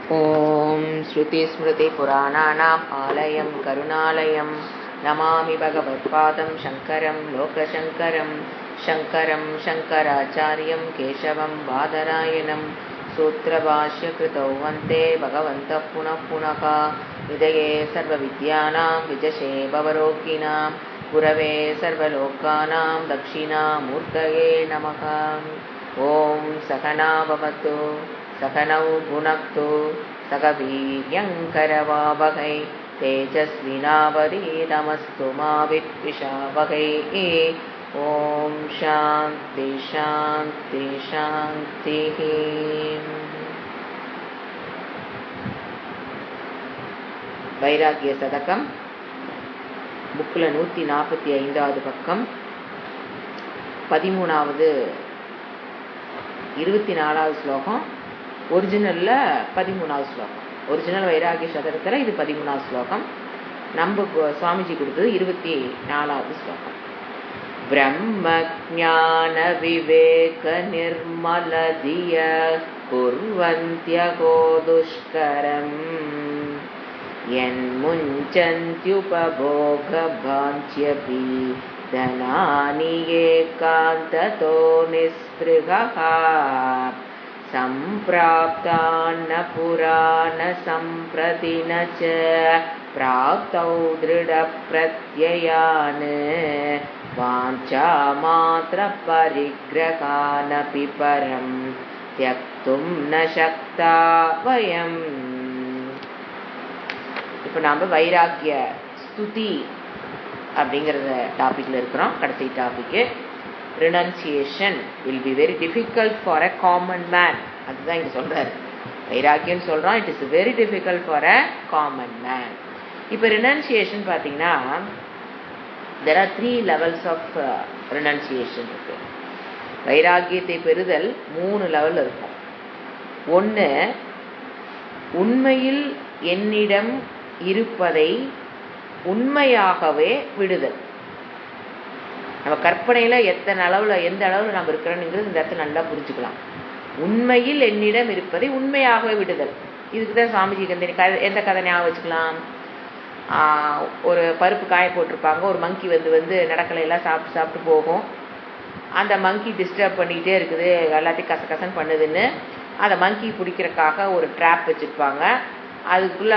ॐ श्रुतिस्मृतिपुराणानाम् आलयं करुणालयं नमामि भगवत्पादं शङ्करं लोकशङ्करं शङ्करं शङ्कराचार्यं केशवं बादरायणं सूत्रभाष्यकृतौ वन्दे भगवन्तः पुनः पुनः हृदये सर्वविद्यानां विजशे भवरोगिणां गुरवे सर्वलोकानां दक्षिणामूर्तये नमः। ॐ सहना भवतु सकनौ भुनक्तु सकवीर्यङ्करवावहै तेजस्विनावधीतमस्तु मा विद्विषावहै। ॐ शान्ति शान्ति शान्तिः। வைராகிய சதகம் புக்கில் 145வது பக்கம் 13வது 24வது ஸ்லோகம். ஒரிஜினலில் 13வது ஸ்லோகம். ஒரிஜினல் வைராகிய சதகத்தில் இது 13வது ஸ்லோகம். நம்ம சுவாமிஜி கொடுத்தது 24வது ஸ்லோகம். பிரம்ம ஞான விவேக நிர்மல திய குர்வந்த்யகோ துஷ்கரம் யன்முஞ்சந்த்யுபபோக பாஞ்ச்யபி தனானி ஏகாந்ததோ நிஸ்பிருகः सम्प्राप्तान्न पुराण सम्प्रति न च प्राप्तौ दृढप्रत्ययान् वाञ्छामात्रपरिग्रहानपि परं त्यक्तुं न शक्ता वयम्. இப்போ நாம் வைராக்கிய ஸ்துதி அப்படிங்கிற டாப்பிக்கில் இருக்கிறோம். கடைசி topic renunciation will be very difficult for a common man. அதுதான் இங்க சொல்றாரு. வைராக்கியம் சொல்றோம், it is very difficult for a common man. இப்போ renunciation பார்த்தீங்கன்னா there are 3 levels of renunciation இருக்கு. வைராக்கியத்தை பெறுதல் 3 லெவல் இருக்கும். ஒன்று, உண்மையில் என்னிடம் இருப்பதை உண்மையாகவே விடுதல். நம்ம கற்பனையில் எந்த அளவில் நம்ம இருக்கிறோங்கிறது இந்த இடத்துல நல்லா புரிஞ்சுக்கலாம். உண்மையில் என்னிடம் இருப்பதை உண்மையாகவே விடுதல். இதுக்கு தான் சாமிஜி எந்த கதை ஞாபகம் வச்சுக்கலாம். ஒரு பருப்பு காய போட்டிருப்பாங்க. ஒரு மங்கி வந்து நடக்கலையெல்லாம் சாப்பிட்டு போகும். அந்த மங்கி டிஸ்டர்ப் பண்ணிக்கிட்டே இருக்குது, எல்லாத்தையும் கசகசன்னு பண்ணுதுன்னு அந்த மங்கி பிடிக்கிறதுக்காக ஒரு ட்ராப் வச்சுருப்பாங்க. அதுக்குள்ளே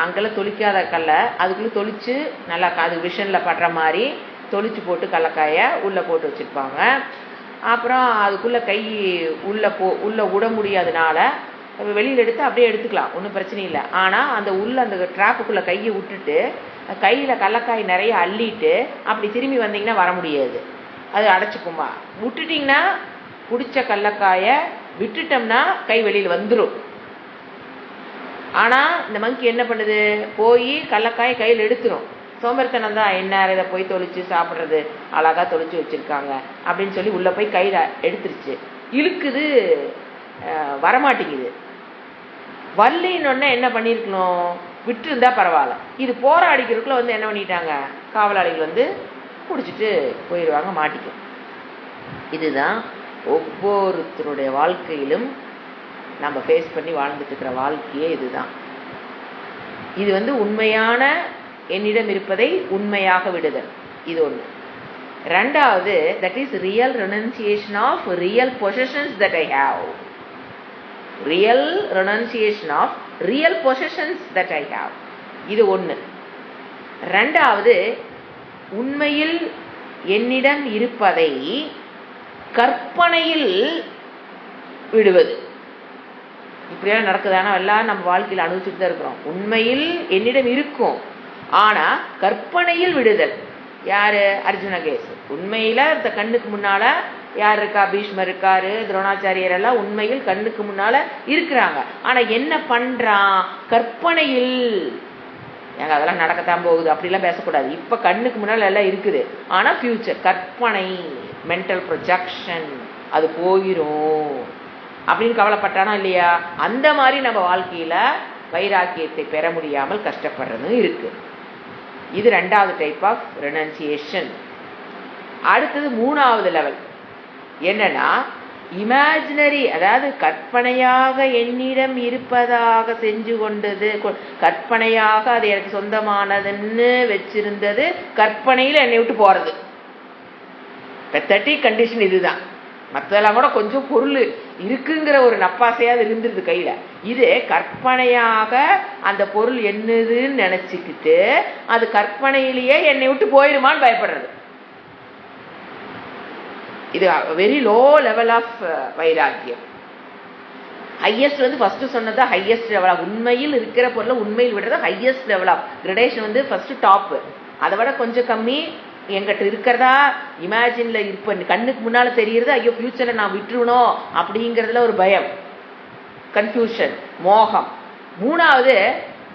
அங்கெல்லாம் தொளிக்காத கல்லை அதுக்குள்ளே தொளிச்சு நல்லா அது விஷனில் படுற மாதிரி தொளிச்சு போட்டு கடலக்காயை உள்ளே போட்டு வச்சுருப்பாங்க. அப்புறம் அதுக்குள்ளே கை உள்ளே விட முடியாதனால வெளியில் எடுத்து அப்படியே எடுத்துக்கலாம், ஒன்றும் பிரச்சனை இல்லை. ஆனால் அந்த ட்ராப்புக்குள்ளே கையை விட்டுட்டு கையில் கடலக்காய் நிறைய அள்ளிட்டு அப்படி திரும்பி வந்தீங்கன்னா வர முடியாது, அது அடைச்சிக்குமா. விட்டுட்டிங்கன்னா பிடிச்ச கடலக்காயை விட்டுட்டோம்னா கை வெளியில் வந்துடும். ஆனால் இந்த மங்கி என்ன பண்ணுது, போய் கடலக்காயை கையில் எடுத்துரும். சோம்பேறித்தனம் தான், என்ன இதை போய் தொளிச்சு சாப்பிட்றது, அழகாக தொளிச்சு வச்சுருக்காங்க அப்படின்னு சொல்லி உள்ளே போய் கையில் எடுத்துருச்சு, இழுக்குது, வரமாட்டேங்குது. வல்லின்னொன்னே என்ன பண்ணியிருக்கணும், விட்டுருந்தா பரவாயில்ல. இது போராடிக்கிறதுக்குள்ளே என்ன பண்ணிட்டாங்க, காவலாளிகள் பிடிச்சிட்டு போயிடுவாங்க, மாட்டிக்கும். இதுதான் ஒவ்வொருத்தருடைய வாழ்க்கையிலும் நம்ம ஃபேஸ் பண்ணி வாழ்ந்துட்டு இருக்கிற வாழ்க்கையே இதுதான். இது உண்மையான என்னிடம் இருப்பதை உண்மையாக விடுதல், இது ஒன்று. ரெண்டாவது, that is real renunciation of real possessions that I have. Real renunciation of real possessions that I have, இது ஒன்று. ரெண்டாவது, உண்மையில் என்னிடம் இருப்பதை கற்பனையில் விடுவது. இப்படியெல்லாம் நடக்குதானா, எல்லாம் நம்ம வாழ்க்கையில் அனுபவிச்சுட்டு தான் இருக்கிறோம். உண்மையில் என்னிடம் இருக்கும், ஆனால் கற்பனையில் விடுதல். யார், அர்ஜுனகேஸ். உண்மையில் இந்த கண்ணுக்கு முன்னால் யார் இருக்கா, பீஷ்மர் இருக்காரு, துரோணாச்சாரியர் எல்லாம் உண்மையில் கண்ணுக்கு முன்னால் இருக்கிறாங்க. ஆனால் என்ன பண்ணுறான், கற்பனையில். ஏங்க அதெல்லாம் நடக்கத்தான் போகுது, அப்படிலாம் பேசக்கூடாது. இப்போ கண்ணுக்கு முன்னால் எல்லாம் இருக்குது, ஆனால் ஃபியூச்சர் கற்பனை, மென்டல் ப்ரொஜெக்ஷன், அது போயிடும் அப்படின்னு கவலைப்பட்டானா இல்லையா. அந்த மாதிரி நம்ம வாழ்க்கையில் வைராக்கியத்தை பெற முடியாமல் கஷ்டப்படுறதும் இருக்கு. இது ரெண்டாவது டைப் ஆஃப் ரெனன்சியேஷன். அடுத்தது மூணாவது லெவல் என்னன்னா, இமேஜினரி, அதாவது கற்பனையாக என்னிடம் இருப்பதாக செஞ்சு கொண்டது, கற்பனையாக அது எனக்கு சொந்தமானதுன்னு வச்சிருந்தது, கற்பனையில் என்னை விட்டு போறது. பெத்தட்டிக் கண்டிஷன் இதுதான். மற்றதெல்லாம் கூட கொஞ்சம் பொருள் இருக்குங்கிற ஒரு நப்பாசையாவது இருந்துருது கையில. இது கற்பனையாக அந்த பொருள் என்னதுன்னு நினைச்சுக்கிட்டு அது கற்பனையிலேயே என்னை விட்டு போயிடுமான்னு பயப்படுறது. இது வெரி லோ லெவல் ஆஃப் வைராக்கியம். ஹையஸ்ட் வந்து ஃபர்ஸ்ட் சொன்னது ஹையஸ்ட் லெவல் ஆஃப், உண்மையில் இருக்கிற பொருளை உண்மையில் விடுறது ஹையஸ்ட் லெவல் ஆஃப் கிரடேஷன் வந்து ஃபர்ஸ்ட் டாப். அதை விட கொஞ்சம் கம்மி என்கிட்ட இருக்கிறதா இமேஜின்ல இருப்ப கண்ணுக்கு முன்னால தெரியுறது, ஐயோ ஃபியூச்சர்ல நான் விட்டுருணும் அப்படிங்கிறதுல ஒரு பயம், கன்ஃபியூஷன், மோகம். மூணாவது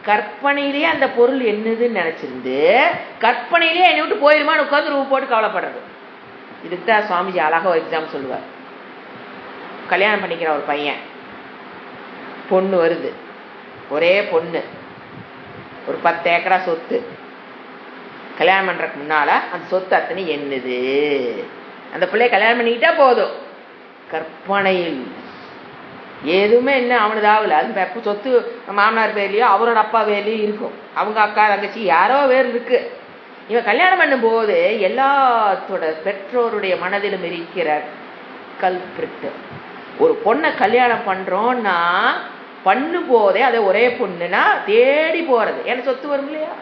கற்பனையிலேயே அந்த பொருள் என்னதுன்னு நினைச்சிருந்து கற்பனையிலேயே என்னை விட்டு போயிருமான்னு உட்காந்து ரூபா போட்டு கவலைப்படுறது. இதுக்கு தான் சுவாமிஜி அழகா ஒரு எக்ஸாம் சொல்லுவார். கல்யாணம் பண்ணிக்கிற ஒரு பையன், பொண்ணு வருது, ஒரே பொண்ணு, ஒரு 10 ஏக்கரா சொத்து. கல்யாணம் பண்றதுக்கு முன்னால அந்த சொத்து அத்தனை என்னது, அந்த பிள்ளைய கல்யாணம் பண்ணிக்கிட்டா போதும். கற்பனையில் எதுவுமே என்ன அவனதாகல, அது சொத்து மாமனார் பேர்லயோ அவரோட அப்பா பேர்லயும் இருக்கும், அவங்க அக்கா தங்கச்சி யாரோ வேறு இருக்கு. இவன் கல்யாணம் பண்ணும் போது எல்லாத்தோட பெற்றோருடைய மனதிலும் இருக்கிற கல்பிரிட்டு. ஒரு பொண்ணை கல்யாணம் பண்றோம்னா பண்ணும் போதே அதை ஒரே பொண்ணுனா தேடி போறது, ஏன்னா சொத்து வரும் இல்லையா.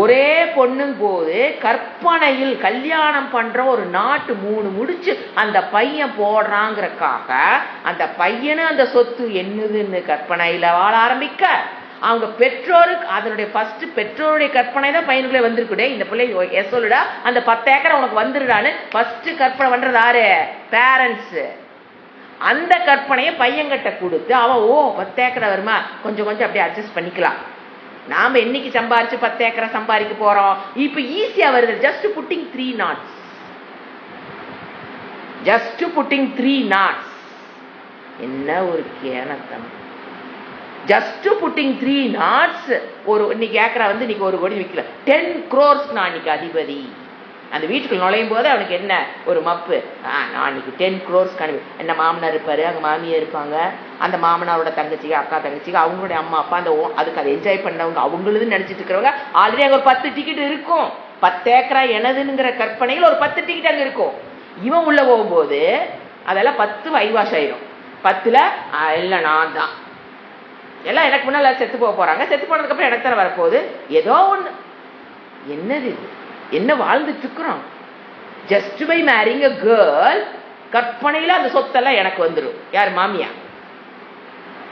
ஒரே பொண்ணும் போது கற்பனையில் கல்யாணம் பண்ற ஒரு நாட்டு 3 முடிச்சு அந்த பையன் போடுறாங்கிறக்காக அந்த பையனு அந்த சொத்து என்னதுன்னு கற்பனையில வாழ ஆரம்பிக்க, அவங்க பெற்றோருக்கு அதனுடைய ஃபர்ஸ்ட் பெற்றோருடைய கற்பனை தான் பையனுக்குள்ளே வந்திருக்குடே. இந்த பிள்ளை எஸ் சொல்லுடா, அந்த 10 ஏக்கரை உனக்கு வந்துருடான்னு ஃபர்ஸ்ட் கற்பனை பண்றது யாரு? பேரண்ட்ஸ். அந்த கற்பனையை பையன்கிட்ட கொடுத்து அவன் 10 ஏக்கரை வருமா, கொஞ்சம் கொஞ்சம் அப்படியே அட்ஜஸ்ட் பண்ணிக்கலாம், நாம என்னைக்கு சம்பாரிச்சு 10 ஏக்கரை சம்பாதிக்க போறோம், இப்ப ஈஸியா வருது. Just putting 3 knots, just putting 3 knots. என்ன ஒரு கேனத்தனம். Just putting 3 knots. ஒரு இன்னைக்கு ஏக்கரா வந்து இன்னைக்கு 1 கோடி விற்கல, 10 crores நான் இன்னைக்கு அதிபதி. அந்த வீட்டுக்குள்ள நுழையும் போது அவனுக்கு என்ன ஒரு மப்பு, நான் இன்னைக்கு 10 crores என்ன மாமனார் இருப்பாரு, அங்க மாமியா இருப்பாங்க, அந்த மாமனாரோட தங்கச்சிக்கு அக்கா தங்கச்சிக்கு அவங்களுடைய அம்மா அப்பா அந்த அதுக்கு அதை என்ஜாய் பண்ணவங்க அவங்களும் நினைச்சிட்டு இருக்கிறவங்க ஆல்ரெடி அங்க ஒரு 10 டிக்கெட் இருக்கும். 10 ஏக்கரா எனதுங்கிற கற்பனையில் ஒரு 10 டிக்கெட் அங்க இருக்கும். இவன் உள்ள போகும்போது அதெல்லாம் 10 வைவாஷ் ஆயிரும். 10ல இல்ல நான் தான், எல்லாம் எனக்கு முன்னால செத்து போக போறாங்க, செத்து போனதுக்கு அப்புறம் எனக்கு தானே வரப்போகுது, ஏதோ ஒண்ணு. என்னது இது, என்ன வாழ்ந்துட்டு இருக்கிறோம்? Just by marrying a girl, கற்பனையில அந்த சொத்தெல்லாம் எனக்கு வந்துடும். யார்? மாமியா.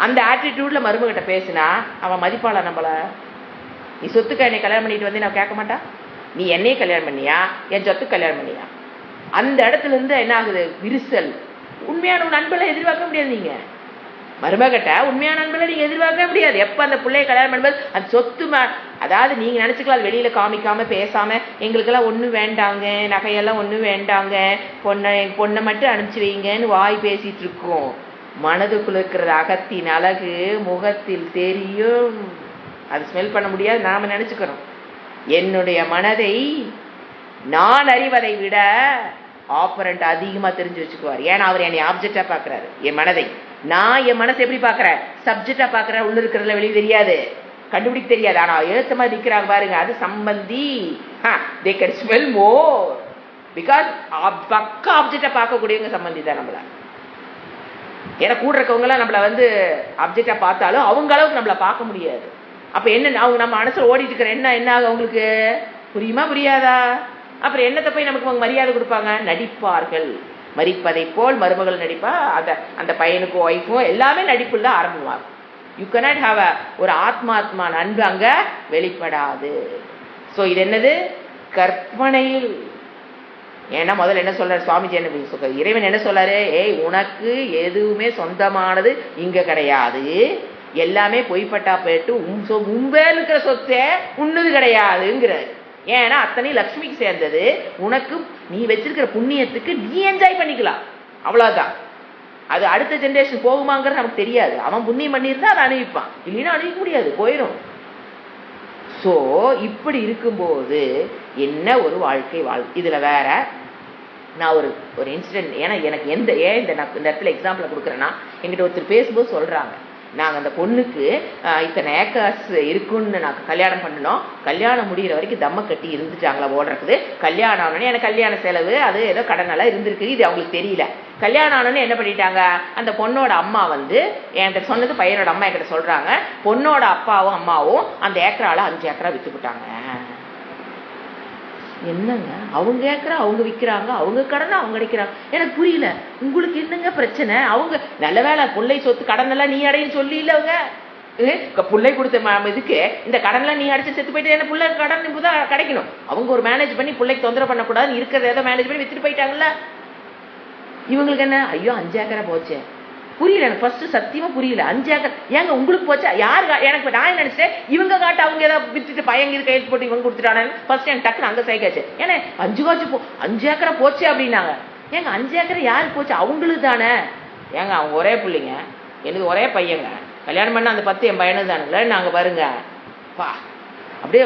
அந்த ஆட்டிடியூட்ல மருமகிட்ட பேசினா அவன் மதிப்பாள நம்மள. நீ சொத்துக்கு என்னை கல்யாணம் பண்ணிட்டு வந்து நான் கேட்க மாட்டா, நீ என்னையே கல்யாணம் பண்ணியா, என் சொத்துக்கு கல்யாணம் பண்ணியா. அந்த இடத்துல இருந்து என்ன ஆகுது? விரிசல். உண்மையான நண்பர்களை எதிர்பார்க்க முடியாது. நீங்க மருமகிட்ட உண்மையான நண்பர்களை நீங்க எதிர்பார்க்க முடியாது. எப்ப அந்த பிள்ளைய கல்யாணம் பண்ணும்போது அந்த சொத்து அதாவது நீங்க நினைச்சுக்கலாம் வெளியில காமிக்காம பேசாம எங்களுக்கெல்லாம் ஒண்ணும் வேண்டாங்க, நகையெல்லாம் ஒண்ணும் வேண்டாங்க, பொண்ணை மட்டும் அனுப்பிச்சு வைங்கன்னு வாய் பேசிட்டு இருக்கோம். மனதுக்குள்ள இருக்கிறது அகத்தின் அழகு முகத்தில் தெரியும். அது ஸ்மெல் பண்ண முடியாது, நாம நினைச்சுக்கிறோம். என்னுடைய மனதை நான் அறிவதை விட ஆப்பரண்ட் அதிகமா தெரிஞ்சு வச்சுக்குவார். ஏன்னா அவர் என்னை ஆப்ஜெக்டா பாக்குறாரு. என் மனதை நான் என் மனசை எப்படி பாக்குறேன்? சப்ஜெக்டா பாக்குறேன். உள்ள இருக்கிறதுல வெளியே தெரியாது, கண்டுபிடிக்க தெரியாது. ஆனா ஏத்த மாதிரி இருக்கிறாங்க பாருங்க, அது சம்பந்தி. they can smell more because பக்க ஆப்ஜெக்டா பார்க்கக்கூடியவங்க சம்பந்தி தான் நம்மள. ஏன்னா கூட இருக்கவங்க எல்லாம் நம்மள வந்து ஆப்ஜெக்டா பார்த்தாலும் அவங்க அளவுக்கு நம்மள பார்க்க முடியாது. அப்ப என்ன அவங்க நம்ம மனசுல ஓடிட்டு இருக்கிற என்ன ஆகும் அவங்களுக்கு புரியுமா புரியாதா? அப்புறம் என்னத்தை போய் நமக்கு அவங்க மரியாதை கொடுப்பாங்க? நடிப்பார்கள். மரிப்பதை போல் மருமகள் நடிப்பா. அந்த பையனுக்கும் ஒய்ஃபும் எல்லாமே நடிப்புல தான் ஆரம்பமாகும். யூ cannot have ஒரு ஆத்மா அன்பு அங்க வெளிப்படாது. சோ இது என்னது? கற்பனையில். ஏன்னா முதல்ல என்ன சொல்றாரு சுவாமிஜி? என்ன சொல்ற? இறைவன் என்ன சொல்றாரு? உனக்கு எதுவுமே சொந்தமானது இங்க கிடையாது, எல்லாமே பொய்ப்பட்டா போயிட்டு உம்பேல் இருக்கிற சொத்தே உன்னது கிடையாதுங்கிறாரு. ஏன்னா அத்தனை லக்ஷ்மிக்கு சேர்ந்தது. உனக்கு நீ வச்சிருக்கிற புண்ணியத்துக்கு நீ என்ஜாய் பண்ணிக்கலாம், அவ்வளவுதான். அது அடுத்த ஜெனரேஷன் போகுமாங்கிறது நமக்கு தெரியாது. அவன் புண்ணியம் பண்ணியிருந்தா அதை அனுபவிப்பான், இல்லைன்னா அனுபவிக்க முடியாது, போயிடும். சோ இப்படி இருக்கும்போது என்ன ஒரு வாழ்க்கை இதுல வேற நான் ஒரு இன்சிடென்ட், ஏன்னா எனக்கு ஏன் இந்த இடத்துல எக்ஸாம்பிளை கொடுக்குறேன்னா, எங்கிட்ட ஒருத்தர் பேசும்போது சொல்கிறாங்க, நாங்கள் அந்த பொண்ணுக்கு இத்தனை ஏக்கர்ஸ் இருக்குன்னு நாங்கள் கல்யாணம் பண்ணணும், கல்யாணம் முடிகிற வரைக்கும் தம்ம கட்டி இருந்துட்டாங்களா ஓடுறக்குது, கல்யாணம் ஆனோடனே எனக்கு கல்யாண செலவு அது ஏதோ கடனெல்லாம் இருந்திருக்கு, இது அவங்களுக்கு தெரியல. கல்யாணம் ஆனோன்னு என்ன பண்ணிட்டாங்க, அந்த பொண்ணோட அம்மா என்கிட்ட சொன்னது, பையனோட அம்மா என்கிட்ட சொல்கிறாங்க, பொண்ணோட அப்பாவும் அம்மாவும் அந்த ஏக்கரால 5 ஏக்கரா விற்றுக்கிட்டாங்க. என்னங்க அவங்க ஏக்கரா அவங்க விற்கிறாங்க, அவங்க கடனை அவங்க அடைக்கிறாங்க. எனக்கு புரியல, உங்களுக்கு என்னங்க பிரச்சனை? அவங்க நல்ல வேலை பிள்ளை சொத்து கடன் எல்லாம் நீ அடைன்னு சொல்லி இல்லை, அவங்க பிள்ளை கொடுத்த இதுக்கு இந்த கடன்லாம் நீ அடிச்சு செத்து போயிட்டு என்ன பிள்ளை கடன் இப்போதான் கிடைக்கணும். அவங்க ஒரு மேனேஜ் பண்ணி பிள்ளைக்கு தொந்தரவு பண்ணக்கூடாதுன்னு இருக்கிறத ஏதோ மேனேஜ் பண்ணி வித்துட்டு போயிட்டாங்கல்ல. இவங்களுக்கு என்ன, ஐயோ 5 ஏக்கரா போச்சே, புரியல எனக்கு ஃபர்ஸ்ட் சத்தியமா புரியல. 5 ஏக்கர் ஏங்க உங்களுக்கு போச்சா? யாரு எனக்கு நான் நினைச்சேன் இவங்க காட்டு அவங்க ஏதாவது வித்துட்டு பயங்கர கையெழுத்து போட்டு இவங்க கொடுத்துட்டானு ஃபர்ஸ்ட் எனக்கு டக்குன்னு அங்க சைக்காச்சு. ஏன்னா 5 ஏக்கரா போச்சு அப்படின்னாங்க. ஏங்க 5 ஏக்கரை யாரு போச்சு? அவங்களுக்கு தானே. ஏங்க அவங்க ஒரே பிள்ளைங்க, எனக்கு ஒரே பையங்க, கல்யாணம் பண்ண அந்த 10 என் பையனு தானுங்களே. நாங்க பாருங்க பா, அப்படியே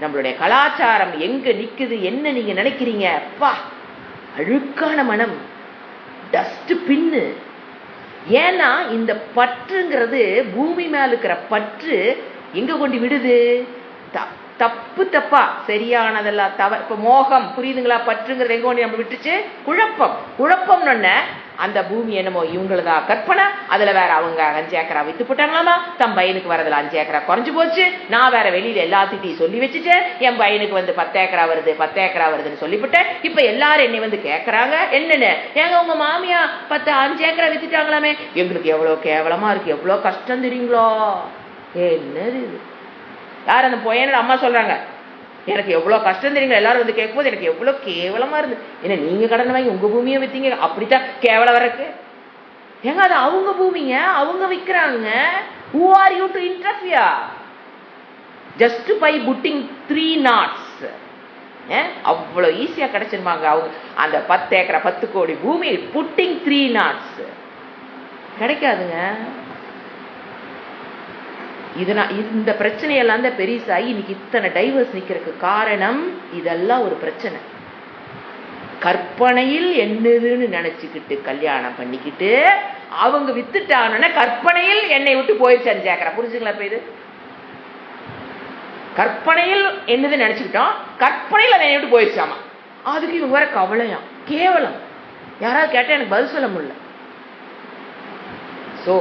நம்மளுடைய கலாச்சாரம் எங்க நிக்குது என்ன நீங்க நினைக்கிறீங்க? பா, அழுக்கான மனம், டஸ்ட் பின்னு. ஏன்னா இந்த பற்றுங்கிறது, பூமி மேல இருக்கிற பற்று எங்க கொண்டு விடுது? தப்பா சரியானதெல்லாம் தவறு. இப்ப மோகம் புரியுதுங்களா? பற்றுங்கிறது எங்க கொண்டு நம்ம விட்டுச்சு? குழப்பம்னு அந்த பூமி என்னமோ இவங்களதா கற்பனை, அதுல வேற அவங்க 5 ஏக்கரா வித்து போட்டாங்களாமா, தம் பையனுக்கு வரதுல 5 ஏக்கரா குறைஞ்சு போச்சு, நான் வேற வெளியில எல்லாத்திட்டையும் சொல்லி வச்சுட்டேன், என் பையனுக்கு 10 ஏக்கரா வருது 10 ஏக்கரா வருதுன்னு சொல்லிவிட்டேன். இப்ப எல்லாரும் என்னை கேட்கறாங்க, என்னன்னு, ஏங்க உங்க மாமியா 5 ஏக்கரா வித்துட்டாங்களாமே, எங்களுக்கு எவ்வளவு கேவலமா இருக்கு, எவ்வளவு கஷ்டம் தெரியுங்களோ. என்னது இது? யார் அந்த பையனோட அம்மா சொல்றாங்க, எனக்கு எவ்வளவு கஷ்டம் தெரியுங்களா. எல்லாரும் கேட்கும்போது எனக்கு எவ்வளவு கேவலமா இருந்து, என்ன நீங்க கடன் வாங்கி உங்க பூமியை வித்தீங்க, அப்படித்தான் கேவலம் வரக்கு. ஏங்க அது அவங்க பூமிங்க, அவங்க விற்கிறாங்க. Who are you to interfere? Just by putting 3 knots. அவ்வளவு ஈஸியா கிடைச்சிருவாங்க அவங்க அந்த 10 ஏக்கரா 10 கோடி பூமி புட்டிங் 3 knots. கிடைக்காதுங்க. இந்த பிரச்சனையெல்லாம் தான் பெருசாகி இன்னைக்கு இத்தனை டைவர்ஸ் நிக்கிறதுக்கு காரணம். இதெல்லாம் ஒரு பிரச்சனை. கற்பனையில் என்னதுன்னு நினைச்சுக்கிட்டு கல்யாணம் பண்ணிக்கிட்டு அவங்க வித்துட்டாங்கன்னா கற்பனையில் என்னை விட்டு போயிடுச்சு 5 ஏக்கரா. புரிஞ்சுங்களா? இப்ப இது கற்பனையில் என்னது நினைச்சுக்கிட்டோம், கற்பனையில் அதை விட்டு போயிடுச்சாமா. அதுக்கு இவங்க வர கவலையாம், கேவலம். யாராவது கேட்டா எனக்கு பதில் சொல்ல முடியல. சோ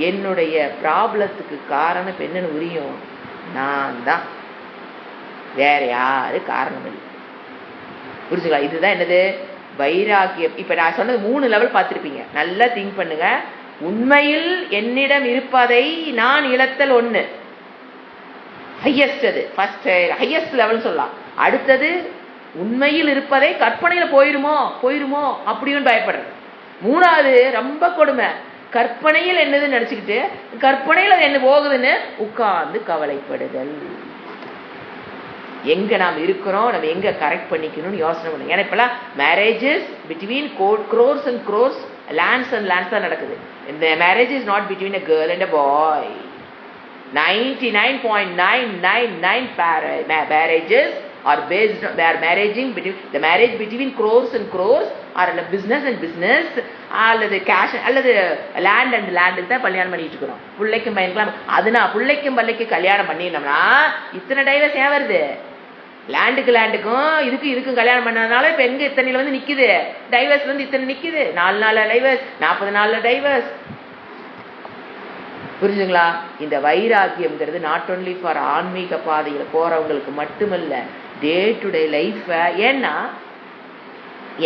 என்னுடைய ப்ராப்ளத்துக்கு காரணம் இப்ப என்னன்னு புரியும், நான் தான், வேற யாரு காரணம் இல்லை. புரிஞ்சுங்களா? இதுதான் என்னது வைராக்கியம். இப்ப நான் சொன்னது 3 லெவல் பார்த்திருப்பீங்க, நல்லா திங்க் பண்ணுங்க. உண்மையில் என்னிடம் இருப்பதை நான் இழத்தல் 1, ஹையஸ்ட். அது ஃபர்ஸ்ட் ஹையஸ்ட் லெவல் சொல்லலாம். அடுத்தது உண்மையில் இருப்பதை கற்பனையில போயிருமோ அப்படின்னு பயப்படுறது. 3வது ரொம்ப கொடுமை, கற்பனையில் என்னது நினைச்சுக்கிட்டு கற்பனையில் அது என்ன போகுதுன்னு உட்கார்ந்து கவலைப்படுதல். எங்க நாம் இருக்கிறோம், நம்ம எங்க கரெக்ட் பண்ணிக்கணும்னு யோசனை பண்ணுங்க. ஏன்னா இப்பெல்லாம் marriages between crores and crores, lands and lands தான் நடக்குது. இந்த marriage is not between a girl and a boy. 99.999 marriages are based, they are marrying between the marriage between crores and crores, or business and business, அல்லது cash அல்லது land and லேண்டுக்கு தான் கல்யாணம் பண்ணிட்டு இருக்கிறோம். பிள்ளைக்கும் பையனுக்கலாம் அதுனா பிள்ளைக்கும் பள்ளைக்கு கல்யாணம் பண்ணினோம்னா இத்தனை டைவர்ஸ் ஏன் வருது? லேண்டுக்கும் இதுக்கும் கல்யாணம் பண்ணதுனால இப்ப எங்க இத்தனையில நிக்குது டைவர்ஸ், இத்தனை நிக்குது. 4 நாள் டைவர்ஸ், 40 நாள் டைவர்ஸ். புரிஞ்சுங்களா? இந்த வைராக்கியம்ங்கிறது நாட் ஒன்லி ஃபார் ஆன்மீக பாதையில போறவங்களுக்கு மட்டுமல்ல, டே டு டே லைஃப். ஏன்னா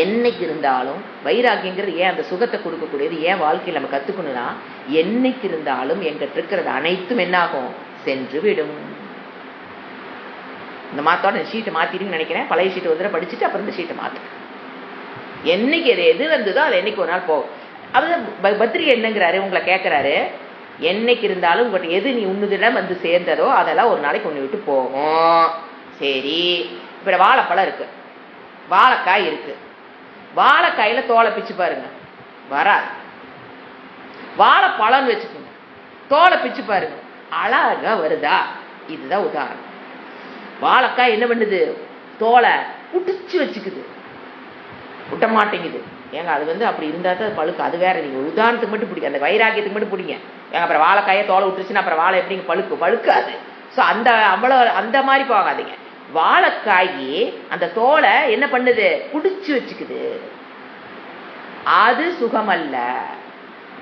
என்னைக்கு இருந்தாலும் வைராக்கியங்கிறது ஏன் அந்த சுகத்தை கொடுக்கக்கூடியது, ஏன் வாழ்க்கையில் நம்ம கத்துக்கணும்னா, என்னைக்கு இருந்தாலும் எங்கிட்ட இருக்கிறது அனைத்தும் என்னாகும், சென்று விடும். இந்த மாத்தோட ஷீட்டை மாத்திடுன்னு நினைக்கிறேன், பழைய ஷீட்டை ஒரு தடவை படிச்சுட்டு அப்புறம் இந்த ஷீட்டை மாத்து. என்னைக்கு எது வந்ததோ அது என்னைக்கு ஒரு நாள் போகும். அவர் பத்திரிகை என்னங்கிறாரு, உங்களை கேட்கிறாரு, என்னைக்கு இருந்தாலும் உங்கள்கிட்ட எது நீ உன்னுதிடம் வந்து சேர்ந்ததோ அதெல்லாம் ஒரு நாளைக்கு ஒன்று விட்டு போகும். சரி, இப்ப வாழைப்பழம் இருக்கு, வாழைக்காய் இருக்கு, வாழைக்காயில தோலை பிச்சு பாருங்க, வராது. வாழைப்பழம்னு வச்சுக்கோங்க, தோலை பிச்சு பாருங்க, அழகா வருதா? இதுதான் உதாரணம். வாழைக்காய் என்ன பண்ணுது? தோலை புடிச்சு வச்சுக்குது. விட்ட மாட்டேங்குது. ஏங்க அது அப்படி இருந்தால் தான் பழுக்கு. அது வேற. நீங்கள் உதாரணத்துக்கு மட்டும் பிடிக்கும், அந்த வைராக்கியத்துக்கு மட்டும் பிடிங்க. ஏங்க அப்புறம் வாழைக்காயை தோலை விட்டுருச்சுன்னா அப்புறம் வாழை எப்படிங்க பழுக்காது. ஸோ அவ்வளோ அந்த மாதிரி போகாதீங்க. வாழைக்காய் அந்த தோலை என்ன பண்ணுது, பிடிச்சி வச்சுக்குது. அது சுகம் அல்ல.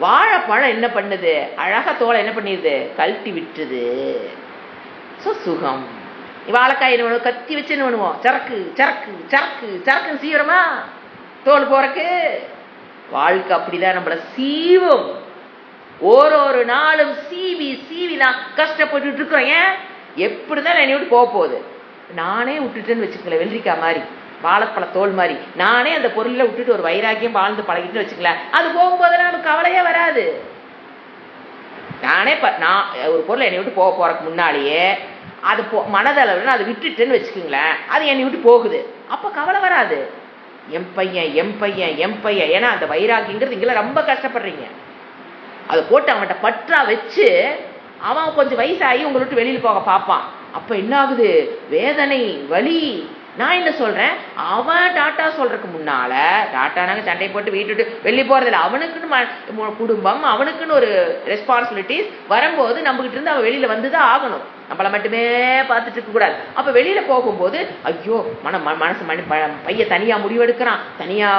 வாழைப்பழம் என்ன பண்ணுது, அழகா தோலை என்ன பண்ணிடுது, கழட்டி விட்டுது. ஸோ சுகம். வாழைக்காய் என்ன பண்ணுவோம், கத்தி வச்சு என்ன பண்ணுவோம், சரக்கு சரக்கு சரக்கு சரக்குன்னு சீவிரமா தோல் போறக்கு. வாழ்க்கை அப்படிதான் நம்மள சீவும். ஒரு நாளும் சீவி சீவி நான் கஷ்டப்பட்டு இருக்கிறோம். ஏன் எப்படிதான் என்னை விட்டு போக போகுது. நானே விட்டுட்டேன்னு வச்சுக்கல, வெள்ளரிக்காய் மாதிரி, வாழைப்பழ தோல் மாதிரி நானே அந்த பொருளை விட்டுட்டு ஒரு வைராக்கியம் வாழ்ந்து பழகிட்டு வச்சுக்கல, அது போகும்போது நமக்கு கவலையே வராது. நான் ஒரு பொருளை என்னை விட்டு போறதுக்கு முன்னாலேயே அது மனதளவில் அதை விட்டுட்டேன்னு வச்சுக்கோங்களேன், அது என்னை விட்டு போகுது, அப்ப கவலை வராது. என் பையன் என் பையன் என் பையன். ஏன்னா அந்த வைராக்கியங்கிறது இங்கெல்லாம் ரொம்ப கஷ்டப்படுறீங்க. அதை போட்டு அவன்கிட்ட பற்றா வச்சு அவன் கொஞ்சம் வயசாகி உங்களை விட்டு வெளியில் போக பார்ப்பான். அப்ப என்ன ஆகுது, வேதனை, வலி. நான் என்ன சொல்றேன், அவன் டாட்டா சொல்றதுக்கு முன்னால, டாட்டானாங்க சண்டை போட்டு வீட்டு விட்டு வெளியே போறதில்ல, அவனுக்குன்னு குடும்பம், அவனுக்குன்னு ஒரு ரெஸ்பான்சிபிலிட்டிஸ் வரும்போது நம்மகிட்ட இருந்து அவன் வெளியில வந்துதான் ஆகணும். நம்மளை மட்டுமே பார்த்துட்டு இருக்க கூடாது. அப்ப வெளியில போகும்போது ஐயோ மனசு பையன் தனியா முடிவெடுக்கிறான், தனியா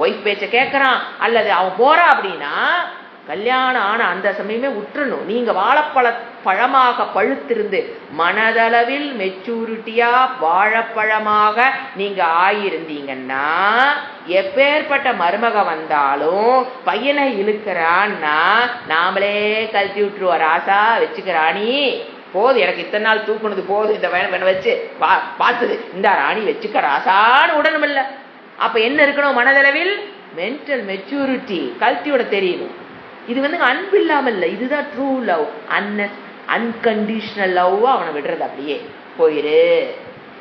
ஒய்ஃப் பேச்ச கேட்கறான், அல்லது அவன் போறா அப்படின்னா கல்யாணம் ஆன அந்த சமயமே விட்டுறணும். நீங்க வாழைப்பழ பழமாக பழுத்திருந்து மனதளவில் மெச்சூரிட்டியா வாழைப்பழமாக நீங்க ஆயிருந்தீங்கன்னா, எப்பேற்பட்ட மருமக வந்தாலும் பையனை இழுக்கிறான்னா நாமளே கழட்டி விட்டுருவோம். ராசா வச்சுக்கிறானி போது, எனக்கு இத்தனை நாள் தூக்குனது போதும், இந்த வேண வச்சு பார்த்தது இந்த ராணி வச்சுக்க ராசான்னு உடனும் இல்ல. அப்ப என்ன இருக்கணும், மனதளவில் மென்டல் மெச்சூரிட்டி கழட்டியோட தெரியணும். இது அன்பு இல்லாம இல்ல, இதுதான் ட்ரூ லவ். Unconditional love. அவனை விடுறது அப்படியே போயிரு.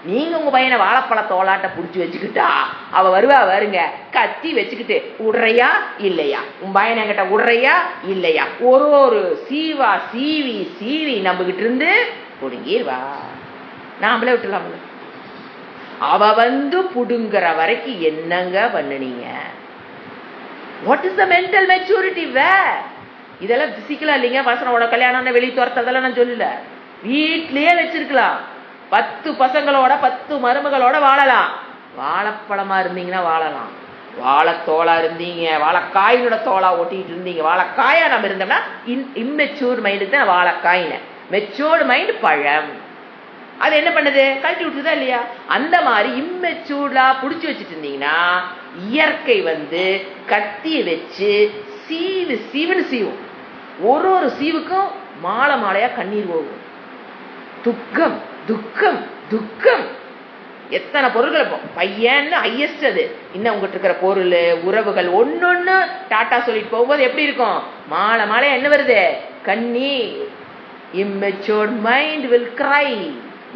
நீங்க உங்க பையனை வாழைப்பழ தோலாட்ட புடிச்சு வச்சுக்கிட்டா அவ வருங்க கத்தி வச்சுக்கிட்டு விடுறையா இல்லையா, உன் பையனை என்கிட்ட விடுறையா இல்லையா, ஒரு சீவா சீவி சீவி நம்பிக்கிட்டு இருந்து புடுங்கிடுவா. நாமளே விட்டுலாம்ல. அவ புடுங்குற வரைக்கும் என்னங்க பண்ணுனீங்க? What is the mental maturity where? இதெல்லாம் பிசிக்கலா இல்லைங்க. வசனோட கல்யாணம் வெளியே துரத்ததெல்லாம் நான் சொல்லல. வீட்லயே வச்சிருக்கலாம். 10 பசங்களோட 10 மருமகளோட வாழலாம். வாழைப்பழமா இருந்தீங்கன்னா வாழலாம். வாழைத்தோளா இருந்தீங்க, வாழைக்காயினோட தோளா ஓட்டிட்டு இருந்தீங்க, வாழைக்காயா நம்ம இருந்தோம்னா இம்மெச்சூர் மைண்டுக்கு தான் வாழைக்காயின. மெச்சூர்டு மைண்ட் பழம். அது என்ன பண்ணுது, கழட்டி விட்டுதா இல்லையா? அந்த மாதிரி இம்மெச்சூர்டா புடிச்சு வச்சுட்டு இருந்தீங்கன்னா இயற்கை கத்திய வச்சு சீவுன்னு சீவும். ஒரு சீவுக்கும் மாலை மாலையா கண்ணீர் போகும். துக்கம் துக்கம் துக்கம். எத்தனை பொருள்கள் பையன்னு ஹையஸ்ட். அது இன்னும் உங்ககிட்ட இருக்கிற பொருள் உறவுகள் ஒன்னொன்னு டாட்டா சொல்லிட்டு போகும்போது எப்படி இருக்கும், மாலை மாலையா என்ன வருது, கண்ணீர். Immatured mind will cry.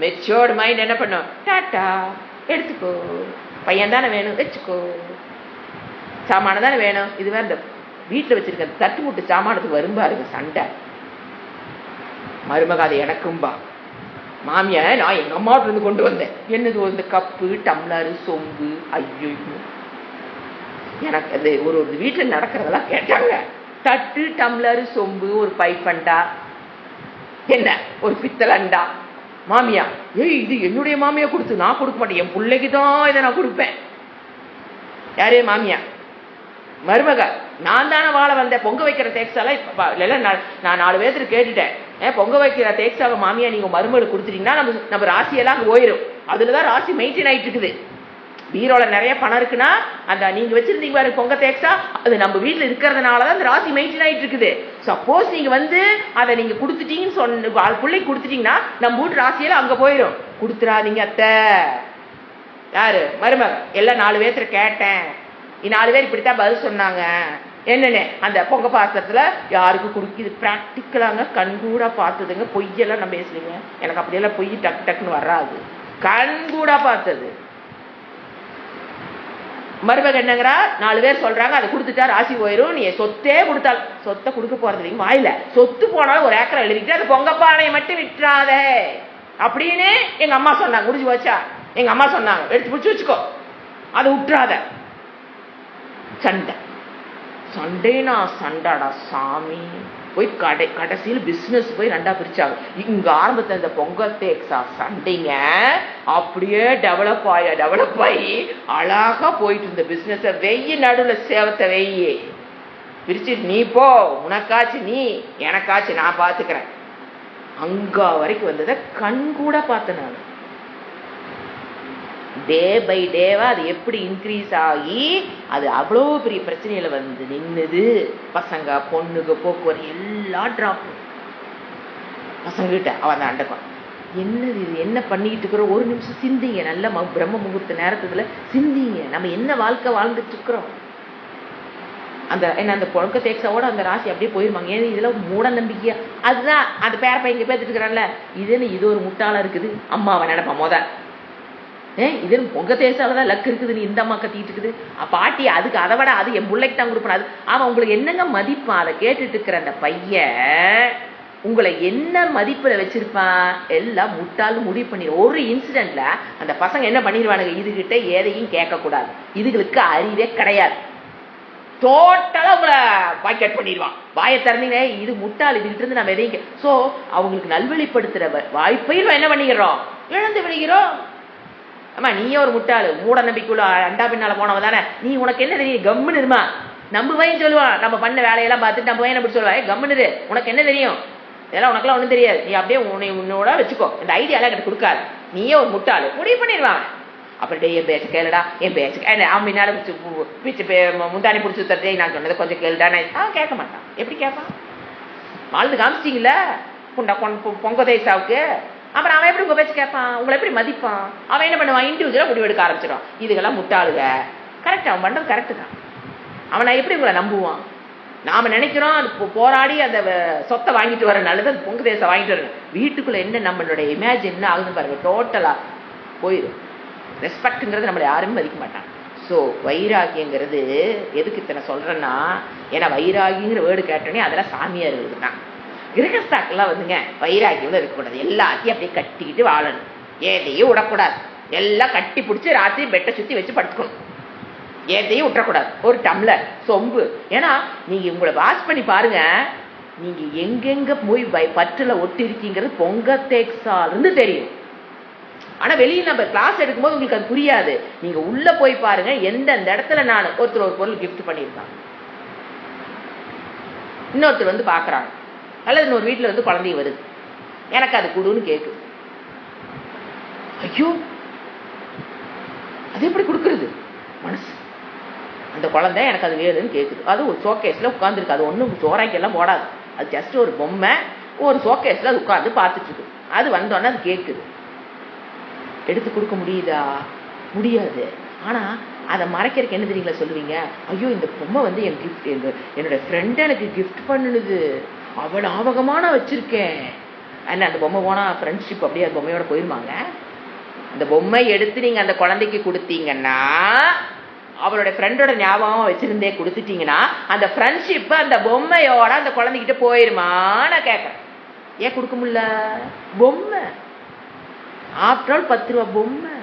Matured mind என்ன பண்ணும், டாட்டா எடுத்துக்கோ, பையன் தானே வேணும் வச்சுக்கோ, சாமான தானே வேணும். இது வேற இந்த வீட்டில் வச்சிருக்க தட்டு முட்டு சாமானத்துக்கு வரும்பாருங்க சண்டை. மருமக அதை எனக்கும்பா, மாமியா நான் எங்க அம்மாவிட்ட இருந்து கொண்டு வந்தேன். என்னது இந்த கப்பு டம்ளரு சொம்பு. ஐயோ, எனக்கு அது ஒரு வீட்டில் நடக்கிறதெல்லாம் கேட்டாங்க. தட்டு டம்ளரு சொம்பு, ஒரு பைப்பண்டா, என்ன ஒரு பித்தளண்டா. மாமியா இது என்னுடைய மாமியா கொடுத்து நான் கொடுக்க மாட்டேன், என் பிள்ளைக்கு தான் இதை நான் கொடுப்பேன். யாரே மாமியா? மருமக நான் தானே வாழ வந்தேன். பொங்க வைக்கிற தேக்ஸாலாம் நான் 4 பேர்த்துக்கு கேட்டுட்டேன். பொங்க வைக்கிற தேக்ஸாவை மாமியா நீங்க மருமகளுக்கு கொடுத்துட்டீங்கன்னா நம்ம ராசியெல்லாம் அங்கே போயிடும். அதுலதான் ராசி மெயின்டைன் ஆயிட்டு இருக்குது. பீரோல நிறைய பணம் இருக்குன்னா அந்த நீங்க வச்சிருந்தீங்க பாரு பொங்க தேக்ஸா, அது நம்ம வீட்டுல இருக்கிறதுனாலதான் அந்த ராசி மெயின்டைன் ஆயிட்டு இருக்குது. சப்போஸ் நீங்க அதை நீங்க கொடுத்துட்டீங்கன்னு சொன்ன பிள்ளைக்கு கொடுத்துட்டீங்கன்னா நம்ம வீட்டு ராசியெல்லாம் அங்க போயிடும். கொடுத்துடாதீங்க அத்தை. யாரு மருமக? எல்லாம் 4 பேர்த்துல கேட்டேன். 4 பேர் இப்படித்தான் பதில் சொன்னாங்க. என்னன்னு அந்த பொங்க பாசத்துல யாருக்கு குடுக்குது பிராக்டிக்கலாங்க, கண்கூடா பார்த்ததுங்க. பொய்யெல்லாம் நம்ம பேசலீங்க. எனக்கு அப்படியெல்லாம் பொய் டக்குன்னு வராது. கண்கூடா பார்த்தது. மருமக என்னங்கிறா, 4 பேர் சொல்றாங்க அதை கொடுத்துட்டா ராசி போயிரும். நீ சொத்தே கொடுத்தால் சொத்தை கொடுக்க போறது இல்லைங்க. வாயில சொத்து போனாலும் 1 ஏக்கரை எழுதிக்கிட்டு அந்த பொங்கப்பானையை மட்டும் விட்டுறாதே அப்படின்னு எங்க அம்மா சொன்னாங்க. முடிஞ்சு போச்சா? எங்க அம்மா சொன்னாங்க, எடுத்து பிடிச்சி வச்சுக்கோ, அதை விட்டுறாத. சண்டை. சண்டைனா சண்டாடா சாமி. போய் கடைசியில் பிசினஸ் போய் 2ஆ பிரிச்சாங்க. இங்க ஆரம்பத்தில் இந்த பொங்கல் தேக்ஸா சண்டைங்க அப்படியே டெவலப் ஆகி அழகா போயிட்டு இருந்த பிசினஸ் வெய்ய நடுவில் சேவத்தை வெய்யே பிரிச்சு, நீ போ, உனக்காச்சு நீ, எனக்காச்சு நான் பார்த்துக்கிறேன். அங்க வரைக்கும் வந்ததை கண் கூட பார்த்தேன் நான். டே பை டேவா அது எப்படி இன்க்ரீஸ் ஆகி அது அவ்வளோ பெரிய பிரச்சனையில வந்து நின்னுது. பசங்க பொண்ணுக்கு போக்குவரத்து எல்லாம் டிராப். பசங்கிட்ட அவன் அந்த அண்டக்கம், என்னது இது, என்ன பண்ணிட்டு இருக்கிறோம், ஒரு நிமிஷம் சிந்திங்க, நல்ல பிரம்ம முகூர்த்த நேரத்துல சிந்திங்க, நம்ம என்ன வாழ்க்கை வாழ்ந்துட்டு இருக்கிறோம். அந்த பொழக்க தேக்ஸாவோட அந்த ராசி அப்படியே போயிருவாங்க. ஏன் இதுல மூட நம்பிக்கையா, அதுதான் அந்த பேர பையன் பேத்துட்டு இருக்கிறான்ல, இது ஒரு முட்டாளா இருக்குது. அம்மாவை நினைப்பான் இது பொங்க தேசாலதான் லக்கு இருக்குது, நீ இந்த அம்மா கத்திட்டு இருக்குது பாட்டி, அதுக்கு அதை விட அது என் பிள்ளைக்கு தான் கொடுப்பேன். அது அவன் உங்களுக்கு என்னங்க மதிப்பான்? அதை கேட்டுட்டு இருக்கிற அந்த பையன் உங்களை என்ன மதிப்புல வச்சிருப்பான்? எல்லாம் முட்டாள் முடிவு பண்ணி ஒரு இன்சிடென்ட்ல அந்த பசங்க என்ன பண்ணிடுவானுங்க, இதுகிட்ட எதையும் கேட்க கூடாது, இதுகளுக்கு அறிவே கிடையாது, டோட்டலா உங்களை பாக்கெட் பண்ணிடுவான். வாயை திறந்தீங்க, இது முட்டாள், இதுகிட்ட இருந்து நம்ம எதையும் சோ அவங்களுக்கு நல்வழிப்படுத்துற வாய்ப்பையும் என்ன பண்ணிக்கிறோம், இழந்து விடுகிறோம். ஆமா, நீயே ஒரு முட்டாளு, மூட நம்பிக்கைக்குள்ள அண்டா பின்னால போனவ தானே, நீ உனக்கு என்ன தெரியும், கம்முன்னு இருமா. நம்ம பையன் சொல்லுவான், நம்ம பண்ண வேலையெல்லாம் பார்த்துட்டு நம்ம பையன் எப்படி சொல்லுவா, கம்முன்னு உனக்கு என்ன தெரியும், இதெல்லாம் உனக்கெல்லாம் ஒன்றும் தெரியாது, நீ அப்படியே உன்னோட வச்சுக்கோ, இந்த ஐடியாலாம் கிட்ட கொடுக்காது, நீயே ஒரு முட்டாளு முடிவு பண்ணிடுவான். அப்புறம் என் பேச்ச கேளுடா, என் பேச்சு அவன் பின்னால பிச்சு முந்தானி பிடிச்சி தரதே, நான் சொன்னதை கொஞ்சம் கேளுடா, அவன் கேட்க மாட்டான். எப்படி கேட்பான்? வாழ்ந்து காமிச்சிட்டீங்கள பொங்க தேசாவுக்கு, அப்புறம் அவன் எப்படி உங்க பேச்சு கேட்பான், உங்களை எப்படி மதிப்பான்? அவன் என்ன பண்ணுவான், இண்டிவிஜுவலா முடிவெடுக்க ஆரம்பிச்சிடும். இதுக்கெல்லாம் முட்டாளுங்க. கரெக்ட், அவன் பண்றது கரெக்டு தான். அவனை எப்படி உங்களை நம்புவான்? நாம நினைக்கிறோம் அது போராடி அந்த சொத்தை வாங்கிட்டு வர நல்லது, அது பொங்கு தேசம் வாங்கிட்டு வரணும். வீட்டுக்குள்ள என்ன நம்மளுடைய இமேஜின் என்ன ஆகுதுன்னு பாருங்க, டோட்டலா போயிடும். ரெஸ்பெக்ட்ங்கிறது நம்மளை யாருமே மதிக்க மாட்டாங்க. ஸோ வைராகியங்கிறது எதுக்கு இத்தனை சொல்றேன்னா, ஏன்னா வைராகிங்கிற வேர்டு கேட்டோன்னே அதெல்லாம் சாமியார்களுக்கு தான். கிரகஸ்தாக்கெல்லாம் வந்துங்க வைராகியம் இருக்கக்கூடாது, எல்லாத்தையும் அப்படியே கட்டிக்கிட்டு வாழணும், எதையும் விடக்கூடாது, எல்லாம் கட்டி பிடிச்சி ராத்திரி பெட்டை சுத்தி வச்சு படுத்துக்கணும், எதையும் விட்டுறக்கூடாது. ஒரு டம்ளர் சொம்பு, ஏன்னா நீங்க உங்களை வாஷ் பண்ணி பாருங்க, நீங்க எங்கெங்க போய் பற்றுல ஒட்டி இருக்கீங்கிறது பொங்க தேக்ஸால இருந்து தெரியும். ஆனா வெளியே நம்ம கிளாஸ் எடுக்கும்போது உங்களுக்கு அது புரியாது. நீங்க உள்ள போய் பாருங்க, எந்தெந்த இடத்துல நான் ஒருத்தர் ஒரு பொருள் கிஃப்ட் பண்ணியிருக்காங்க, இன்னொருத்தர் வந்து பாக்குறாங்க, அல்லது இன்னொரு வீட்டுல வந்து குழந்தை வருது, எனக்கு அது கொடுன்னு கேக்குது. ஐயோ, அது எப்படி கொடுக்கறது? மனசு அந்த குழந்தை எனக்கு அது வேணும்னு கேக்குது. அது ஒரு ஷோகேஸ்ல உட்கார்ந்துருக்கு, அது ஒன்றும் சோறாக்கெல்லாம் போடாது, அது ஜஸ்ட் ஒரு பொம்மை, ஒரு ஷோகேஸ்ல அது உட்கார்ந்து பார்த்துட்டு இருக்கு. அது வந்தோடனே அது கேட்குது. எடுத்து கொடுக்க முடியுதா? முடியாது. ஆனா அதை மறைக்கிறதுக்கு என்ன தெரியுங்களா சொல்லுவீங்க, ஐயோ இந்த பொம்மை வந்து என் கிஃப்ட், என்னோட ஃப்ரெண்ட் எனக்கு கிஃப்ட் பண்ணுது, அவள் ஞாபகமா நான் வச்சிருக்கேன். அந்த பொம்மை போனா ஃப்ரெண்ட்ஷிப் அப்படியே அந்த பொம்மையோட போயிருமாங்க? அந்த பொம்மை எடுத்து நீங்க அந்த குழந்தைக்கு கொடுத்தீங்கன்னா, அவளோட ஃப்ரெண்டோட ஞாபகமா வச்சிருந்தே கொடுத்துட்டீங்கன்னா, அந்த ஃப்ரெண்ட்ஷிப் அந்த பொம்மையோட அந்த குழந்தைகிட்ட போயிருமா? நான் கேட்கறேன். ஏன் கொடுக்க முடியல? பொம்மை ஆஃப்டர் ஆல் 10 ரூபா பொம்மை,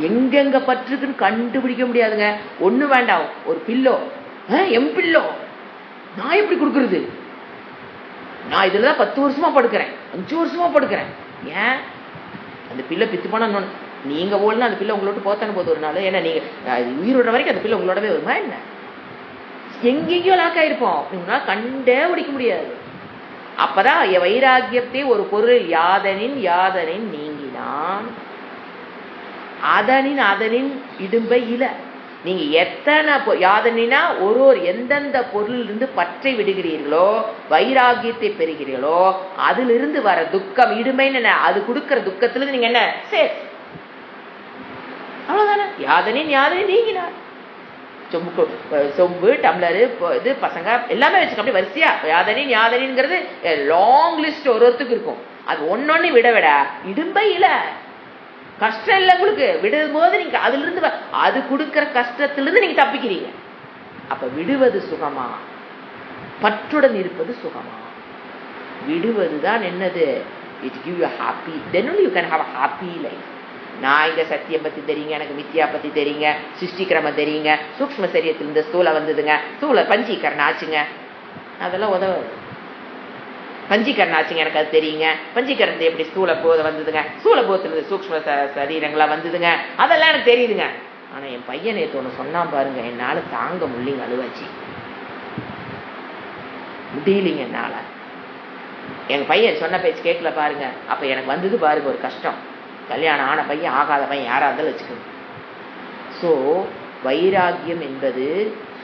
எங்கெங்க பற்றுக்குன்னு கண்டுபிடிக்க முடியாதுங்க. ஒண்ணு வேண்டாம், ஒரு பில்லோ, எம் பில்லோ நான் எப்படி கொடுக்கறது? நான் இதுலதான் 10 வருஷமா படுக்கிறேன், 5 வருஷமா படுக்கிறேன். ஏன் அந்த பிள்ளை பித்து போனா நீங்க ஓடுனா அந்த பிள்ளை உங்களோட போத்தான போது ஒரு நாள், ஏன்னா நீங்க உயிரோட வரைக்கும் அந்த பிள்ளை உங்களோடவே வருமா என்ன? எங்கெங்கயோ லாக் ஆயிருப்போம், உங்களால கண்டே பிடிக்க முடியாது. அப்பதான் வைராகியத்தை ஒரு பொருள் யாதனின் நீங்கினான், அதனின் இடும்பை இல. நீங்க எத்தனை யாதனா ஒரு எந்தெந்த பொருள் இருந்து பற்றை விடுகிறீர்களோ, வைராகியத்தை பெறுகிறீர்களோ, அதிலிருந்து வர துக்கம் இடுமைன்னு அது கொடுக்கிற துக்கத்திலிருந்து நீங்க என்ன சேஃப், அவ்வளவுதானே. யாதனின் நீங்கினார். சொம்பு, டம்ளரு, இது பசங்க எல்லாமே வச்சுக்க அப்படியே வரிசையா யாதனின்ங்கிறது லாங் லிஸ்ட் ஒருத்தருக்கு இருக்கும். அது ஒன்னொன்னு விட இடும்பை இல்ல, கஷ்டம் இல்லை உங்களுக்கு. விடும் போது நீங்க அதுல இருந்து அது கொடுக்கிற கஷ்டத்திலிருந்து நீங்க தப்பிக்கிறீங்க. அப்ப விடுவது சுகமா, பற்றுடன் இருப்பது சுகமா? விடுவதுதான் என்னது? It give you happy, then only you can have a happy life. நான் இங்க சத்தியம் பத்தி தெரியுங்க, எனக்கு மித்யா பத்தி தெரியுங்க, சிருஷ்டிக்கிரமம் தெரியுங்க, சூக்ஷ்ம சரீரத்திலிருந்து ஸ்தூல வந்ததுங்க, ஸ்தூல பஞ்சீகரணம் ஆச்சுங்க, அதெல்லாம் உதவாது. பஞ்சீகரணம் ஆச்சுங்க, எனக்கு அது தெரியுங்க, பஞ்சீகரணத்தை எப்படி ஸ்தூல போத வந்ததுங்க, ஸ்தூல போத்திலிருந்து சூக்ஷ்ம சரீரங்களா வந்ததுங்க, அதெல்லாம் எனக்கு தெரியுதுங்க. ஆனா என் பையன் நேற்று ஒன்று சொன்னான் பாருங்க, என்னால தாங்க முடியலைங்க, அழுவாச்சு முடியலைங்க என்னால. எங்க பையன் சொன்ன பேச்சு கேட்கல பாருங்க. அப்ப எனக்கு வந்தது பாருங்க ஒரு கஷ்டம். கல்யாணம் ஆன பையன் ஆகாத பையன் யாரா இருந்தாலும் வச்சுக்கணும். ஸோ வைராகியம் என்பது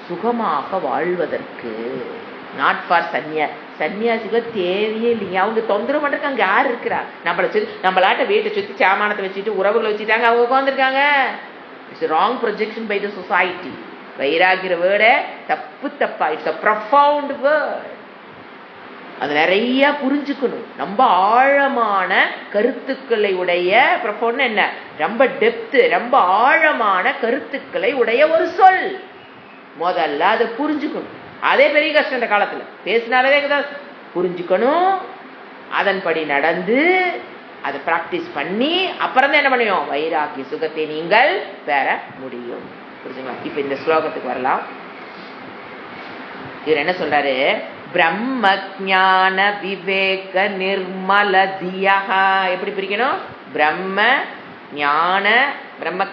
சுகமாக வாழ்வதற்கு, நாட் ஃபார் சன்னியாசிகள் தேவையே இல்லைங்க. அவங்க தொந்தரவு பண்றதுக்கு அங்க யார் இருக்கிறா? நம்மளாட்ட வீட்டை சுத்தி சாமானத்தை வச்சுட்டு உறவுகளை வச்சுட்டாங்க, அவங்க உட்காந்துருக்காங்க. It's wrong projection by the society. வைராகிற வேர்டை தப்பா, இட்ஸ் அ ப்ரொஃபவுண்ட் வேர்ட். அது நிறைய புரிஞ்சுக்கணும். ரொம்ப ஆழமான கருத்துக்களை உடைய, ப்ரொஃபவுண்ட் என்ன, ரொம்ப டெப்த், ரொம்ப ஆழமான கருத்துக்களை உடைய ஒரு சொல். முதல்ல அதை புரிஞ்சுக்கணும். அதே பெரிய கஷ்டம் இந்த காலத்துல. பேசினாலே புரிஞ்சுக்கணும், அதன்படி நடந்து அதை பிராக்டிஸ் பண்ணி அப்புறம் தான் என்ன பண்ணியும் வைராகிய சுகத்தை நீங்கள் பெற முடியும். புரிஞ்சுங்களா? இப்ப இந்த ஸ்லோகத்துக்கு வரலாம். இவர் என்ன சொல்றாரு? பிரம்ம ஞான விவேக நிர்மல தியஹா. எப்படி பிரிக்கணும்? பிரம்ம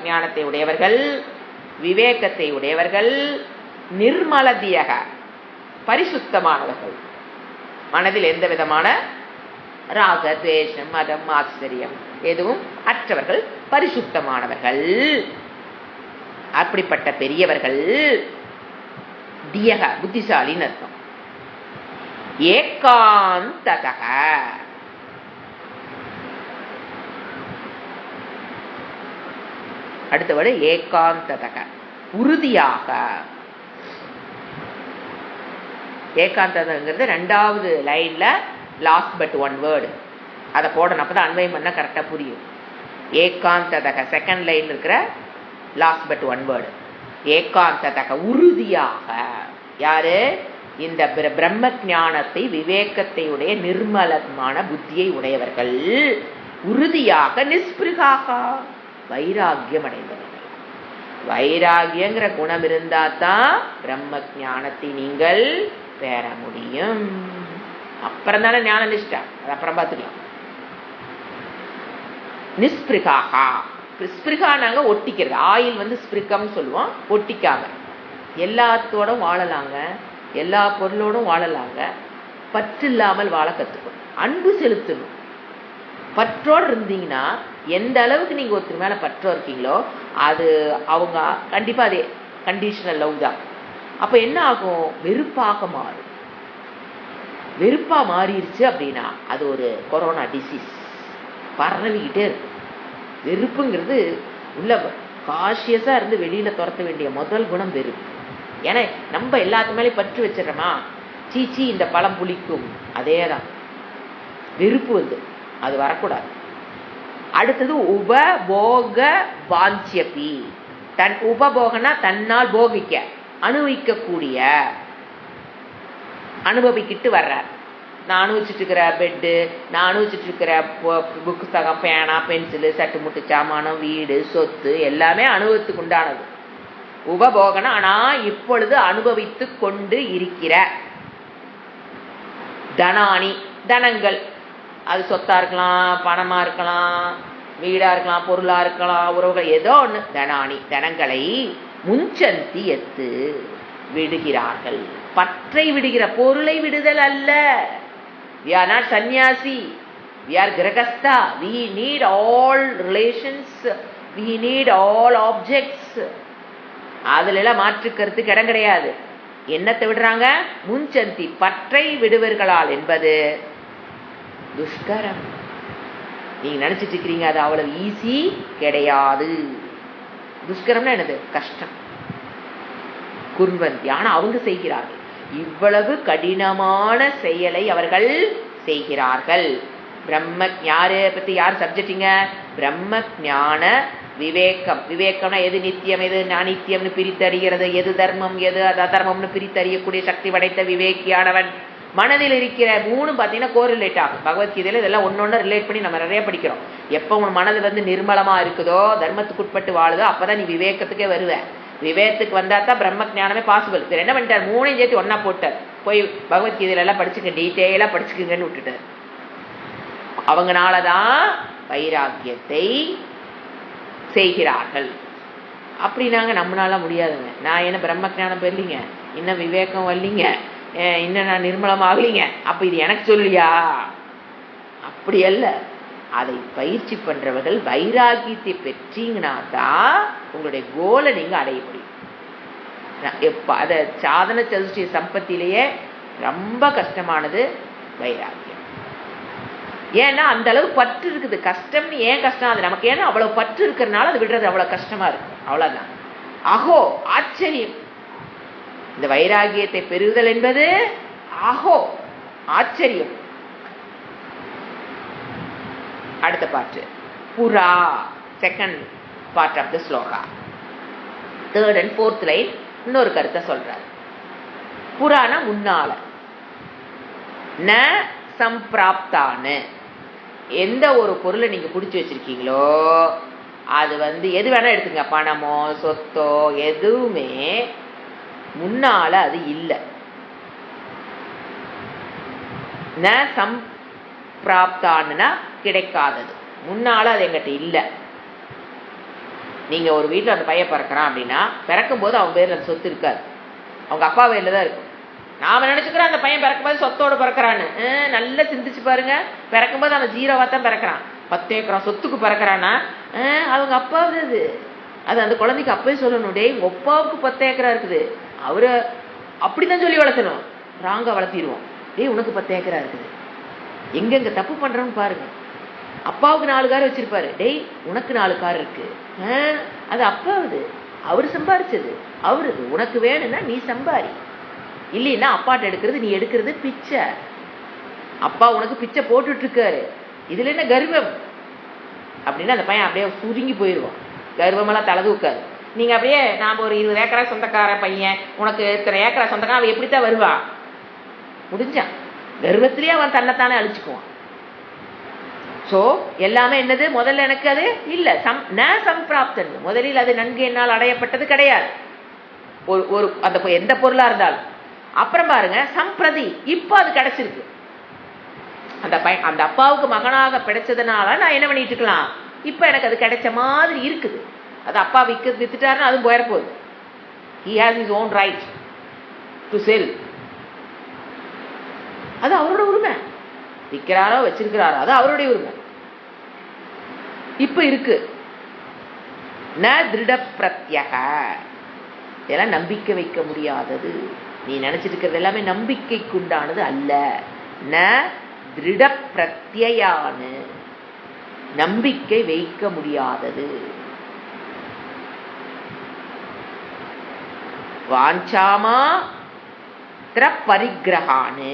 ஞானத்தை உடையவர்கள், விவேகத்தை உடையவர்கள், நிர்மல தியக பரிசுத்தமானவர்கள், மனதில் எந்த விதமான ராக துவேஷம் மதம் ஆச்சரியம் எதுவும் அற்றவர்கள், பரிசுத்தமானவர்கள். அப்படிப்பட்ட பெரியவர்கள் தியக புத்திசாலின்னு அர்த்தம். ஏகாந்ததக அடுத்த வேர்டு ஏகாந்ததக உறுதியாக. ஏகாந்ததங்கிறது ரெண்டாவது லைன்ல லாஸ்ட் பட் ஒன் வேர்டு, அதை போடணும், அப்பதான் அன்வயம் பண்ண கரெக்டா புரியும். ஏகாந்ததக செகண்ட் லைன் இருக்கிற லாஸ்ட் பட் ஒன் வேர்டு. ஏகாந்ததக உறுதியாக. யாரு? இந்த பிரம்ம ஞானத்தை விவேகத்தை உடைய நிர்மலமான புத்தியை உடையவர்கள், உறுதியாக நிஸ்பிருகாக வைராகியம் அடைந்தவர்கள். வைராகியங்கிற குணம் இருந்தா தான் பிரம்ம ஞானத்தை நீங்கள் பெற முடியும். அப்புறம் தானே ஞான நிஷ்டா, அது அப்புறம் பார்த்துக்கலாம். நிஸ்பிருகாகா. ஸ்பிருகா நாங்க ஒட்டிக்கிறது. ஆயில் ஸ்பிருகம் சொல்லுவோம், ஒட்டிக்காம எல்லாத்தோட வாழலாங்க, எல்லா பொருளோடும் வாழலாங்க. பற்று இல்லாமல் வாழ கத்துக்கணும், அன்பு செலுத்தணும். பற்றோடு இருந்தீங்கன்னா எந்த அளவுக்கு நீங்க ஒருத்தர் மேல பற்றோ இருக்கீங்களோ அது அவங்க கண்டிப்பா அதே கண்டிஷனல் லவ் தான். அப்ப என்ன ஆகும்? வெறுப்பாக மாறும். வெறுப்பா மாறிடுச்சு அப்படின்னா அது ஒரு கொரோனா டிசீஸ், பரவிக்கிட்டே இருக்கும். வெறுப்புங்கிறது உள்ள காஷியஸா இருந்து வெளியில துரத்த வேண்டிய முதல் குணம் வெறுப்பு. ஏன்னா நம்ம எல்லாத்து மேலே பற்று வச்சிடறோமா, சீச்சி இந்த பழம் புளிக்கும், அதேதான் வெறுப்பு அது வரக்கூடாது. அடுத்தது உபபோக வாஞ்சியபி. தன் உபபோகனா தன்னால் போகிக்க, அனுபவிக்கக்கூடிய, அனுபவிக்கிட்டு வர்றார். நான் அனுபவிச்சுட்டு இருக்கிற பெட்டு, நான் அனுபவிச்சுட்டு இருக்கிற புத்தகம், பேனா, பென்சிலு, சட்டு முட்டு சாமானம், வீடு, சொத்து எல்லாமே அனுபவத்துக்கு உண்டானது. உபபோகனா ஆனா இப்பொழுது அனுபவித்து கொண்டு இருக்கிற. தனானி தனங்கள், அது சொத்தா இருக்கலாம், பணமா இருக்கலாம், வீடா இருக்கலாம், பொருளா இருக்கலாம், உறவுகள், ஏதோ ஒண்ணு. தனானி தனங்களை முன்சந்தி எத்து விடுகிறார்கள். பற்றை விடுகிற, பொருளை விடுதல் அல்ல. We are not sannyasi, we are grahastha. We need all relations, we need all objects. அதுல எல்லாம் மாற்று கருத்துக்கு இடம் கிடையாது. என்னத்தை விடுறாங்க? முன்சந்தி, பற்றை விடுவர்களால் என்பது துஷ்கரம். நீங்க நினைச்சிட்டு இருக்கிறீங்க அது அவ்வளவு ஈஸி கிடையாது. துஷ்கரம்னா என்னது? கஷ்டம். குர்வந்தி, ஆனா அவங்க செய்கிறார்கள். இவ்வளவு கடினமான செயலை அவர்கள் செய்கிறார்கள். பிரம்ம யாரு பத்தி யார் சப்ஜெக்டிங்க? பிரம்ம ஞான விவேகம். விவேகம்னா எது நித்தியம் எது அனித்தியம்னு பிரித்தறிகிறது, எது தர்மம் எது அதர்மம்னு பிரித்தறியக்கூடிய சக்தி படைத்த விவேக்கியானவன். மனதில் இருக்கிற மூணு பார்த்தீங்கன்னா கோரிலேட் ஆகும். பகவத்கீதையில இதெல்லாம் ஒன்னொன்னு ரிலேட் பண்ணி நம்ம நிறைய படிக்கிறோம். எப்போ உன் மனது வந்து நிர்மலமா இருக்குதோ, தர்மத்துக்கு உட்பட்டு வாழுதோ, அப்பதான் நீ விவேகத்துக்கே வருவ. விவேகத்துக்கு வந்தா தான் பிரம்ம ஞானமே பாசிபிள். இவர் என்ன பண்ணிட்டார், 3 சேர்த்து ஒன்னா போட்டார். போய் பகவத்கீதையில எல்லாம் படிச்சுக்க, டீட்டெயிலா படிச்சுக்குங்கன்னு விட்டுட்டார். அவங்கனாலதான் வைராக்கியத்தை செய்கிறார்கள். அப்படின்னாங்க நம்மளால முடியாதுங்க. நான் என்ன பிரம்ம ஞானம் பெறலிங்க, இன்னும் விவேகம் வரலிங்க, இன்னும் நான் நிர்மலம் ஆகலிங்க, அப்ப இது எனக்கு சொல்லியா? அப்படி அல்ல. அதை பயிற்சி பண்றவர்கள் வைராக்கியத்தை பெற்றீங்கன்னா தான் உங்களுடைய கோலை நீங்க அடைய முடியும். அத சாதன சதுஷ்டி சம்பத்திலேயே ரொம்ப கஷ்டமானது வைராக்கியம். ஏன்னா அந்த அளவு பற்று இருக்குது. கஷ்டம்னு ஏன் கஷ்டம், அது நமக்கு ஏன்னா அவ்வளவு பற்று இருக்கிறதுனால அது விடுறது அவ்வளவு கஷ்டமா இருக்கு. அவ்வளவுதான். அஹோ ஆச்சரியம். இந்த வைராகியத்தை பெறுதல் என்பது அஹோ ஆச்சரியம். அடுத்த பாட்டு புரா, second part of the shloka, 3rd and 4th line இன்னொரு கருத்தை சொல்றார். புராண முன்னால, ந சம்பிராப்தான, எந்த ஒரு பொருளை நீங்க பிடிச்சி வச்சிருக்கீங்களோ அது வந்து எது வேணா எடுத்துங்க, பணமோ சொத்தோ எதுவுமே முன்னால அது இல்லை. ந சம்பிராப்தான்னா கிடைக்காதது, முன்னால அது எங்கிட்ட இல்லை. நீங்க ஒரு வீட்டில் அந்த பையன் பிறக்கிறான் அப்படின்னா, பிறக்கும் போது அவன் பேர்ல அந்த சொத்து இருக்காது, அவங்க அப்பா பேர்ல தான் இருக்கும். நாம நினைச்சுக்கிறோம் அந்த பையன் பிறக்கும்போது சொத்தோடு பிறக்கிறான்னு. நல்லா சிந்திச்சு பாருங்க, பிறக்கும்போது அவன் 0வா தான் பிறக்கிறான். 10 ஏக்கரா சொத்துக்கு பிறக்கிறான்னா அவங்க அப்பாவது அது. அது அந்த குழந்தைக்கு அப்பவே சொல்லணும், டேய் உங்க அப்பாவுக்கு 10 ஏக்கரா இருக்குது, அவரு அப்படிதான் சொல்லி வளர்த்தணும். ராங்கா வளர்த்திடுவோம், டேய் உனக்கு 10 ஏக்கரா இருக்குது. எங்கெங்க தப்பு பண்றோம்னு பாருங்க. அப்பாவுக்கு 4 கார் வச்சிருப்பாரு, டேய் உனக்கு 4 கார் இருக்கு, அது அப்பாவுது, அவரு சம்பாரிச்சது அவருக்கு, உனக்கு வேணும்னா நீ சம்பாரி, இல்லைன்னா அப்பாட்ட எடுக்கிறது, நீ எடுக்கிறது பிச்சை. அப்பா உனக்கு பிச்சை போட்டுட்டு இருக்காரு, இதுல என்ன கர்வம் அப்படின்னா அந்த பையன் அப்படியே சுருங்கி போயிடுவான். கர்வமெல்லாம் தலை தூக்காது. நீங்க அப்படியே நாம ஒரு 20 ஏக்கரா சொந்தக்கார பையன், உனக்கு இத்தனை ஏக்கரா சொந்தக்காரன், அவன் எப்படித்தான் வருவான்? முடிஞ்சான். கர்வத்திலேயே அவன் தன்னைத்தானே அழிச்சுக்குவான். சோ எல்லாமே என்னது, முதல்ல எனக்கு அது இல்ல, சம்பிராப்தன், முதலில் அது நன்கு என்னால் அடையப்பட்டது கிடையாது, ஒரு அந்த எந்த பொருளா இருந்தாலும். அப்புறம் பாருங்க சம்பிரதி, இப்ப அது கிடைச்சிருக்கு. அந்த அப்பாவுக்கு மகனாக கிடைச்சதுனால நான் என்ன பண்ணிட்டு இருக்கலாம், இப்ப எனக்கு அது கிடைச்ச மாதிரி இருக்குது. அது அப்பா வித்துட்டாருன்னா அதுவும் போயிட போகுது. He has his own right to sell. அது அவரோட உரிமை. விற்கிறாரோ வச்சிருக்கிறாரோ அது அவருடைய உரிமை. இப்ப இருக்கு. ந திருட பிரத்யக, இதெல்லாம் நம்பிக்கை வைக்க முடியாதது. நீ நினைச்சிட்டு இருக்கிறது எல்லாமே நம்பிக்கைக்குண்டானது அல்ல. ந திருட பிரத்யான, நம்பிக்கை வைக்க முடியாதது. வாஞ்சாமா பரிகிரகானு,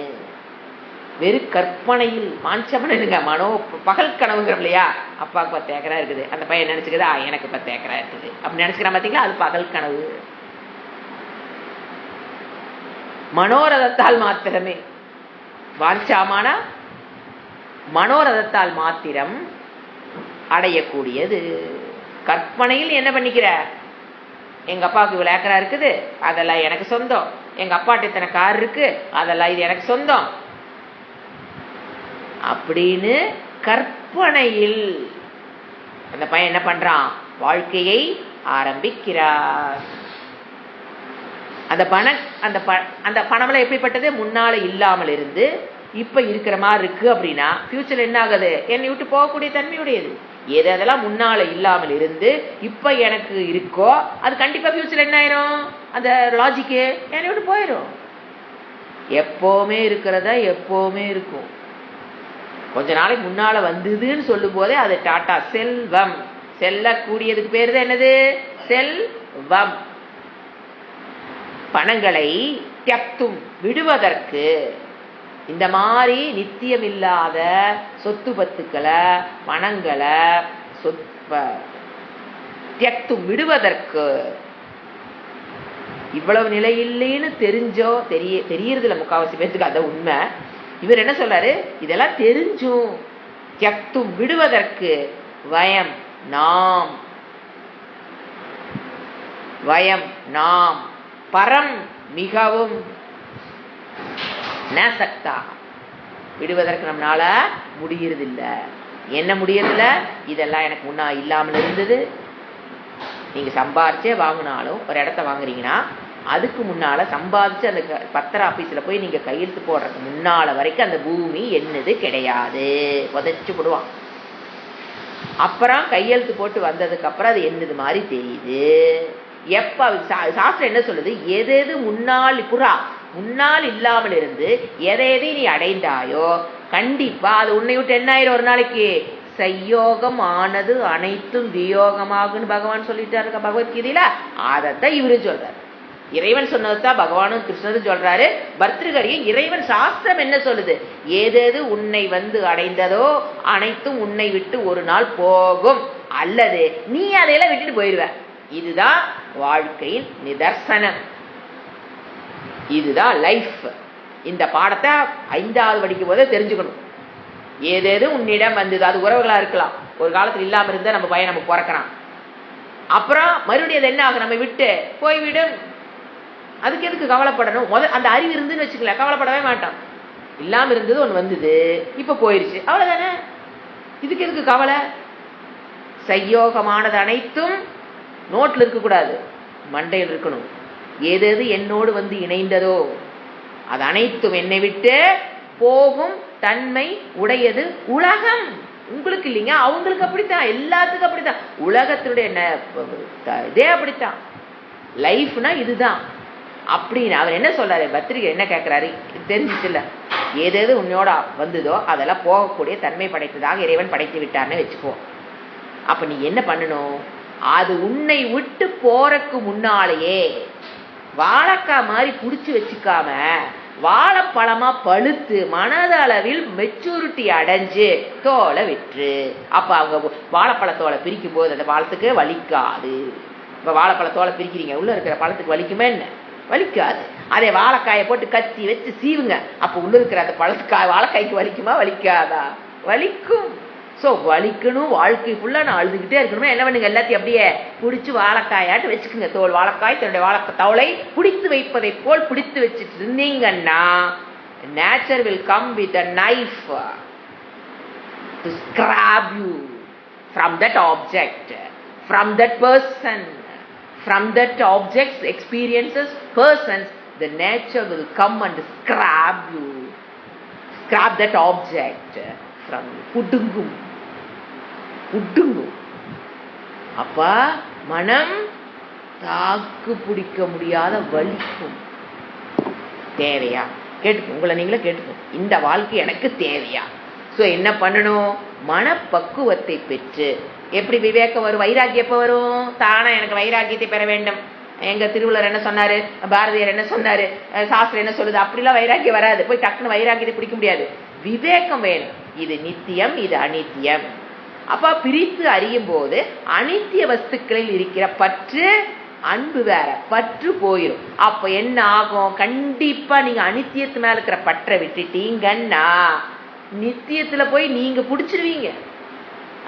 வெறும் கற்பனையில், வாஞ்சமனுங்க மனோ பகல் கனவுங்கிறோம் இல்லையா, அப்பாவுக்கு 10 ஏக்கரா இருக்குது, அந்த பையன் நினைச்சுக்குதா எனக்கு 10 ஏக்கரா இருக்குது அப்படி நினைச்சுக்கிறான் பாத்தீங்களா, அது பகல் கனவு. மனோரதத்தால் மாத்திரமே, வாஞ்சாமான மனோரதத்தால் மாத்திரம் அடையக்கூடியது. கற்பனையில் என்ன பண்ணிக்கிற, எங்க அப்பாவுக்கு இவ்வளவு ஏக்கரா இருக்குது, அதெல்லாம் எனக்கு சொந்தம், எங்க அப்பாட்ட இத்தனை கார் இருக்கு, அதெல்லாம் இது எனக்கு சொந்தம் அப்படின்னு கற்பனையில் அந்த பையன் என்ன பண்றான், வாழ்க்கையை ஆரம்பிக்கிறார். அந்த பணம்லாம் எப்படிப்பட்டது, முன்னால இல்லாமல் இருந்து இப்ப இருக்கிற மாதிரி இருக்கு அப்படின்னா ஃபியூச்சர்ல என்ன ஆகுது, என்னை விட்டு போகக்கூடிய தன்மையுடையது. எது அதெல்லாம் முன்னால இல்லாமல் இருந்து இப்ப எனக்கு இருக்கோ அது கண்டிப்பா ஃபியூச்சர்ல என்ன ஆயிரும், அந்த லாஜிக்கு என்னை விட்டு போயிடும். எப்பவுமே இருக்கிறதா எப்பவுமே இருக்கும். கொஞ்ச நாளைக்கு முன்னால வந்ததுன்னு சொல்லும் போதே அது டாட்டா செல்வம், செல்லக்கூடியதுக்கு பேரு தான் என்னது, செல்வம். பணங்களை தியக்தும் விடுவதற்கு, இந்த மாதிரி நித்தியம் இல்லாத சொத்து பத்துக்களை பணங்களை தியக்தும் விடுவதற்கு, இவ்வளவு நிலை இல்லைன்னு தெரிஞ்சோ தெரியறதுல முக்காவாசி பேருக்கு அத உண்மை. இவர் என்ன சொல்றாரு, இதெல்லாம் தெரிஞ்சும் தியக்தும் விடுவதற்கு வயம் நாம், வயம் நாம், பரம் மிகவும், ந சக்தா விடுவதற்கு நம்மளால முடியறதில்ல. என்ன முடியறதில்ல? இதெல்லாம் எனக்கு முன்னா இல்லாமல் இருந்தது. நீங்க சம்பாரிச்சே வாங்கினாலும் ஒரு இடத்த வாங்குறீங்கன்னா அதுக்கு முன்னால சம்பாதிச்சு அந்த பத்திர ஆபீஸ்ல போய் நீங்க கையெழுத்து போடுறதுக்கு முன்னால வரைக்கும் அந்த பூமி என்னது கிடையாது, உதச்சு போடுவான். அப்புறம் கையெழுத்து போட்டு வந்ததுக்கு அப்புறம் அது என்னது மாதிரி தெரியுது. எப்ப சாஸ்திரம் என்ன சொல்லுது? எது எது முன்னால் முன்னால் இல்லாமல் இருந்து எதை எதை நீ அடைந்தாயோ கண்டிப்பா அது உன்னை விட்டு என்ன ஆயிரும்? ஒரு நாளைக்கு சையோகம் ஆனது அனைத்தும் வியோகமாகுன்னு பகவான் சொல்லிட்டாரு பகவத்கீதையில. அதைத்தான் இவரு சொல்றாரு. இறைவன் சொன்னதுதான் பகவானும் கிருஷ்ணரும் சொல்றாரு. பர்திருகரியும் இறைவன் சாஸ்திரம் என்ன சொல்லுது? ஏதேது உன்னை வந்து அடைந்ததோ அனைத்தும் உன்னை விட்டு ஒரு நாள் போகும், அல்லது நீ அதையெல்லாம் விட்டுட்டு போயிடுவ. இதுதான் வாழ்க்கையின் நிதர்சனம், இதுதான் லைஃப். இந்த பாடத்தை 5வது படிக்கும் போதே தெரிஞ்சுக்கணும். ஏதேது உன்னிடம் வந்தது, அது உறவுகளா இருக்கலாம், ஒரு காலத்துல இல்லாம இருந்தா நம்ம பையன் நமக்கு பிறக்கிறான், அப்புறம் மறுபடியும் அது என்ன ஆகும்? நம்ம விட்டு போய்விடும். அதுக்கு எதுக்கு கவலைப்படணும்? அந்த அறிவு இருந்துன்னு வச்சுக்கல, கவலைப்படவே மாட்டான். இல்லாம இருந்தது ஒண்ணு வந்தது, இப்ப போயிருச்சு, அவ்வளவுதானே. இதுக்கு எதுக்கு கவலை? சையோகமானது அனைத்தும் நோட்ல இருக்கக்கூடாது, மண்டையில் இருக்கணும். ஏதேது என்னோடு வந்து இணைந்ததோ அது அனைத்தும் என்னை விட்டு போகும் தன்மை உடையது உலகம். உங்களுக்கு இல்லைங்க, அவங்களுக்கு அப்படித்தான், எல்லாத்துக்கும் அப்படித்தான். உலகத்தினுடைய இதே அப்படித்தான். லைஃப்னா இதுதான் அப்படின்னு அவர் என்ன சொல்றாரு? பத்திரிகை என்ன கேட்கிறாரு? தெரிஞ்சிச்சுல்ல, ஏதேது உன்னோட வந்ததோ அதெல்லாம் போகக்கூடிய தன்மை படைத்ததாக இறைவன் படைத்து விட்டார்னு வச்சுக்கோ. அப்ப நீ என்ன பண்ணணும்? அது உன்னை விட்டு போறக்கு முன்னாலேயே வாழைக்காய் மாதிரி புடிச்சு வச்சுக்காம வாழைப்பழமா பழுத்து மனதளவில் மெச்சூரிட்டி அடைஞ்சு தோலை விற்று. அப்ப அவங்க வாழைப்பழத்தோலை பிரிக்கும் போது அந்த பழத்துக்கு வலிக்காது. இப்ப வாழைப்பழத்தோலை பிரிக்கிறீங்க, உள்ள இருக்கிற பழத்துக்கு வலிக்குமே? என்ன வலிக்காது. அதே வாழைக்காயை போட்டு கத்தி வச்சு சீவுங்க, அப்ப உள்ள இருக்கிற அந்த பழத்துக்காய் வாழைக்காய்க்கு வலிக்குமா? வலிக்காதா? வலிக்கும். சோ வலிக்கணும், வாழ்க்கை ஃபுல்லா நான் அழுதுகிட்டே இருக்கணுமே, என்ன பண்ணுங்க? எல்லாத்தையும் அப்படியே பிடிச்சு வாழைக்காயாட்டு வச்சுக்குங்க. தோல் வாழைக்காய் தன்னுடைய வாழைக்காய் தோலை பிடித்து வைப்பதை போல் பிடித்து வச்சுட்டு இருந்தீங்கன்னா nature will come with a knife to scrap you from that object, from that person, from that object's experiences, persons. The nature will come and scrap you, scrap that object from புடுங்கும். அப்ப மனம் தாக்கு பிடிக்க முடியாத வலிக்கும். தேவையா? கேட்டுக்கோ, உங்களை நீங்களே கேட்டுக்கோ, இந்த வாழ்க்கை எனக்கு தேவையா? சோ என்ன பண்ணணும்? மனப்பக்குவத்தை பெற்று. எப்படி விவேகம் வரும்? வைராக்கியம் எப்ப வரும்? தானா எனக்கு வைராக்கியத்தை பெற வேண்டும். எங்க திருவள்ளுவர் என்ன சொன்னாரு, பாரதியார் என்ன சொன்னாரு, சாஸ்திரம் என்ன சொல்லுது, அப்படிலாம் வைராக்கியம் வராது. போய் டக்குன்னு வைராக்கியத்தை பிடிக்க முடியாது. விவேகம் வேணும். இது நித்தியம், இது அனித்தியம். அப்ப பிரித்து அறியும் போது அனித்திய வஸ்துக்களில் இருக்கிற பற்று அன்பு வேற, பற்று போயிடும். அப்ப என்ன ஆகும்? கண்டிப்பா நீங்க அனித்தியத்து மேல இருக்கிற பற்றை விட்டுட்டீங்கன்னா நித்தியத்துல போய் நீங்க பிடிச்சிருவீங்க.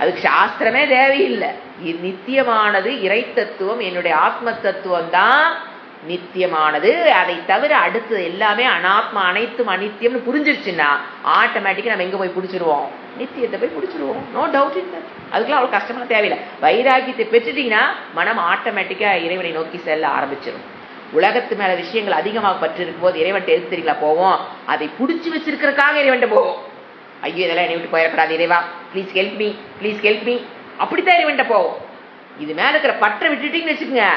அதுக்கு சாஸ்திரமே தேவையில்லை. இது நித்தியமானது இறை தத்துவம், என்னுடைய ஆத்ம தத்துவம் தான் நித்தியமானது. அதை தவிர அடுத்தது எல்லாமே அனாத்மா, அனைத்தும் அனித்தியம்னு புரிஞ்சிருச்சுன்னா ஆட்டோமேட்டிக்கா நம்ம எங்க போய் பிடிச்சிருவோம்? நித்தியத்தை போய் பிடிச்சிருவோம். No doubt in that. அதுக்கெல்லாம் அவ்வளவு கஷ்டமா தேவையில்லை. வைராக்கியத்தை பெற்றுட்டீங்கன்னா மனம் ஆட்டோமேட்டிக்கா இறைவனை நோக்கி செல்ல ஆரம்பிச்சிடும். உலகத்து மேல விஷயங்கள் அதிகமாக பற்று இருக்கும் போது இறைவன் தெரிஞ்சுங்களா போவோம், அதை பிடிச்சி வச்சிருக்கிறதுக்காக இறைவன் போவோம். ஐயோ இதெல்லாம் என்னை விட்டு போயிடக்கூடாது, இறைவா please help me, please help me, அப்படித்தான் இறைவன் போவோம். இது மேல இருக்கிற பற்றை விட்டுட்டீங்கன்னு வச்சுக்கோங்க,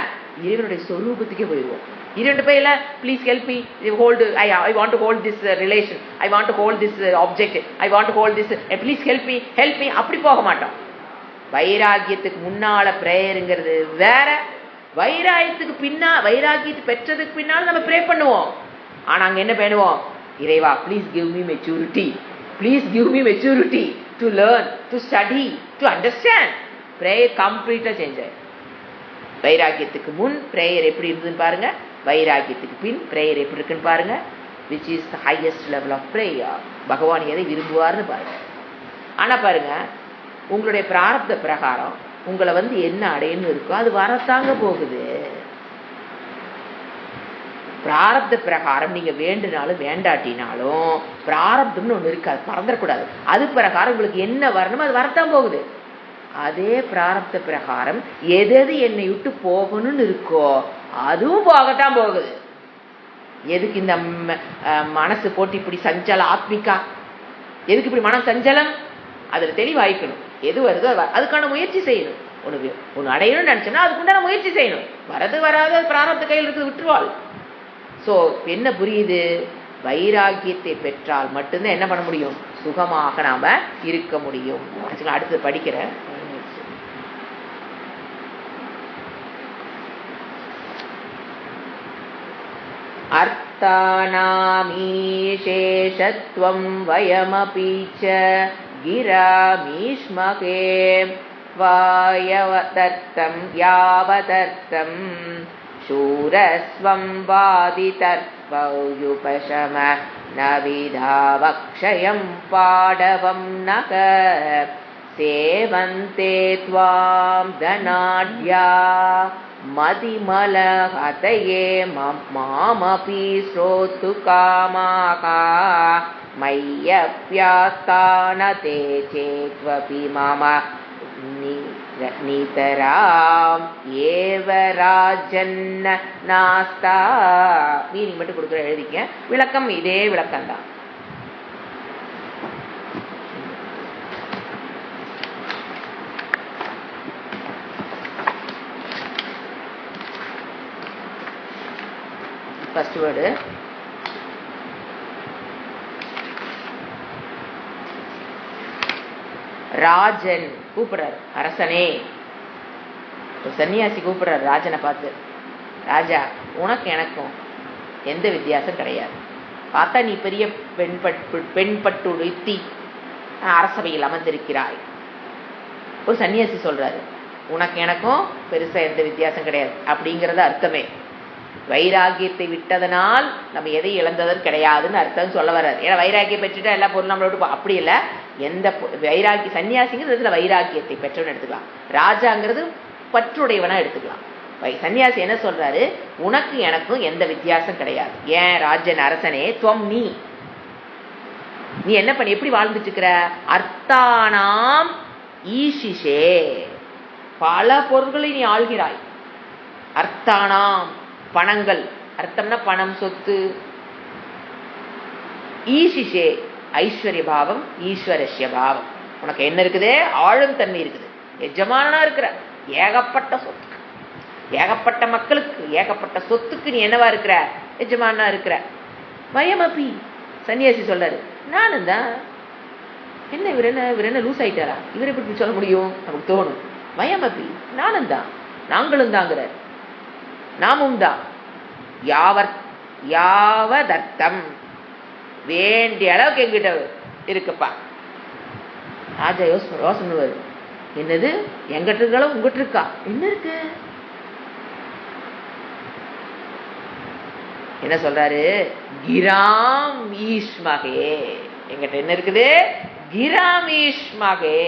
இறைவனுடைய சொரூபத்துக்கே போயிடுவோம். இறைவன் போய் இல்ல please help me, hold, I want to hold this relation, I want to hold this object, I want to hold this, please help me, help me, அப்படி போக மாட்டோம். வைராக்கியத்துக்கு முன்னால பிரேயருங்கிறது வேற, வைராக்கியத்துக்கு வைராக்கியத்தை பெற்றதுக்கு பின்னால் நம்ம ப்ரே பண்ணுவோம். ஆனா அங்க என்ன பண்ணுவோம்? இறைவா please give me maturity, please give me maturity to learn, to study, to understand. Prayer கம்ப்ளீட்டா சேஞ்ச் ஆயிடும். வைராக்கியத்துக்கு முன் பிரேயர் எப்படி இருந்ததுன்னு பாருங்க, வைராக்கியத்துக்கு பின் பிரேயர் எப்படி இருக்குன்னு பாருங்க. Which is the highest level of prayer. பகவான் எதை விரும்புவார்னு பாருங்க. ஆனா பாருங்க, உங்களுடைய பிராரப்த பிரகாரம் உங்களை என்ன அடையணும் இருக்கோ அது வரத்தாங்க போகுது. பிராரப்த பிரகாரம் நீங்க வேண்டுனாலும் வேண்டாட்டினாலும் பிராரப்தம்னு ஒண்ணு இருக்காது, மறந்துடக்கூடாது. அது பிரகாரம் உங்களுக்கு என்ன வரணுமோ அது வரத்தான் போகுது. அதே பிராரப்த பிரகாரம் எது என்னை விட்டு போகணும்னு இருக்கோ அதுவும் போகத்தான் போகுது. எதுக்கு இந்த மனசு போட்டு இப்படி சஞ்சலம் ஆத்மிகா, எதுக்கு இப்படி மனம் சஞ்சலம்? அதுல தெளிவாய்க்கணும். எது வருதோ அதுக்கான முயற்சி செய்யணும். ஒண்ணு அடையணும்னு நினைச்சோம்னா அதுக்குண்டான முயற்சி செய்யணும். வரது வராத பிராரப்த கையில் இருக்குது, விட்டுருவாள். சோ என்ன புரியுது? வைராகியத்தை பெற்றால் மட்டும்தான் என்ன பண்ண முடியும்? சுகமாக நாம இருக்க முடியும். அடுத்து படிக்கிறேன். அர்த்தானாமீசேஷத்வம் வயமபி ச கிராமீஷ்மகே வாயவதர்த்தம் யாவதர்த்தம் சூரஸ்வம் வாதிதர்பௌயுபசம நவிதாவக்ஷயம் பாடவம் நக சேவந்தே த்வாம் தனாட்யா மதிமலஹதயே மாமபி ஸ்ரோத்து காமாகா மய்யப்யாஸ்தானதே சேத்வபி மம நீதராம் ஏவ ராஜன்ன நாஸ்தா. மீனிங் மட்டும் கொடுக்குற எழுதிக்க. விளக்கம் இதே விளக்கம் தான். ஃபர்ஸ்ட் வேர்டு ராஜன் கூப்பிடுறாரு, அரசனே. சன்னியாசி கூப்பிடுறாரு ராஜனை பார்த்து, ராஜா உனக்கு எனக்கும் எந்த வித்தியாசம் கிடையாது. பார்த்தா நீ பெரிய பெண்பட்டுடுத்தி அரசவையில் அமர்ந்திருக்கிறாய். ஒரு சன்னியாசி சொல்றாரு, உனக்கு எனக்கும் பெருசா எந்த வித்தியாசம் கிடையாது. அப்படிங்கறது அர்த்தமே வைராகியத்தை விட்டதனால் நம்ம எதை இழந்ததுன்னு கிடையாதுன்னு அர்த்தம் சொல்ல வர்றாரு. ஏன்னா வைராகியம் பெற்றுட்டா எல்லா பொருளும் நம்மளோட அப்படி இல்லை. எந்த வைராகிய சன்னியாசிங்கிறது வைராகியத்தை பெற்றவன் எடுத்துக்கலாம், ராஜாங்கிறது பற்றுடையவனா எடுத்துக்கலாம். சன்னியாசி என்ன சொல்றாரு? உனக்கு எனக்கும் எந்த வித்தியாசம் கிடையாது. ஏன் ராஜன் அரசனே, துவம் நீ என்ன பண்ணி எப்படி வாழ்ந்துட்டு இருக்கிற? அர்த்தானாம் ஈஷிஷே, பல பொருள்களை நீ ஆள்கிறாய். அர்த்தானாம் பணங்கள், அர்த்தம்னா பணம் சொத்து. ஈஷிஷே ஐஸ்வர்ய பாவம் ஈஸ்வரஸ்ய பாவம். உனக்கு என்ன இருக்குது? ஆளும் தன்மை இருக்குது, எஜமானனா இருக்கிற. ஏகப்பட்ட சொத்து, ஏகப்பட்ட மக்களுக்கு ஏகப்பட்ட சொத்துக்கு நீ என்னவா இருக்கிற? எஜமானா இருக்கிற. வயமபி சன்னியாசி சொல்றாரு, நானும் தான். என்ன இவர் என்ன லூஸ் ஆயிட்டாரா? இவர் எப்படி சொல்ல முடியும்? நமக்கு தோணும். வயமபி நானும் தான், நாங்களும் தாங்கிற, நாமும் தான். யாவதர்த்தம் வேண்டிய அளவுக்கு எங்கிட்ட இருக்குப்பா. ராஜா யோசனை, என்னது எங்கிட்ட இருக்க அளவு உங்ககிட்ட இருக்கா? என்ன இருக்கு? என்ன சொல்றாரு? கிராம் ஈஷ்மகே, எங்கிட்ட என்ன இருக்குது? கிராம் ஈஷ்மகே,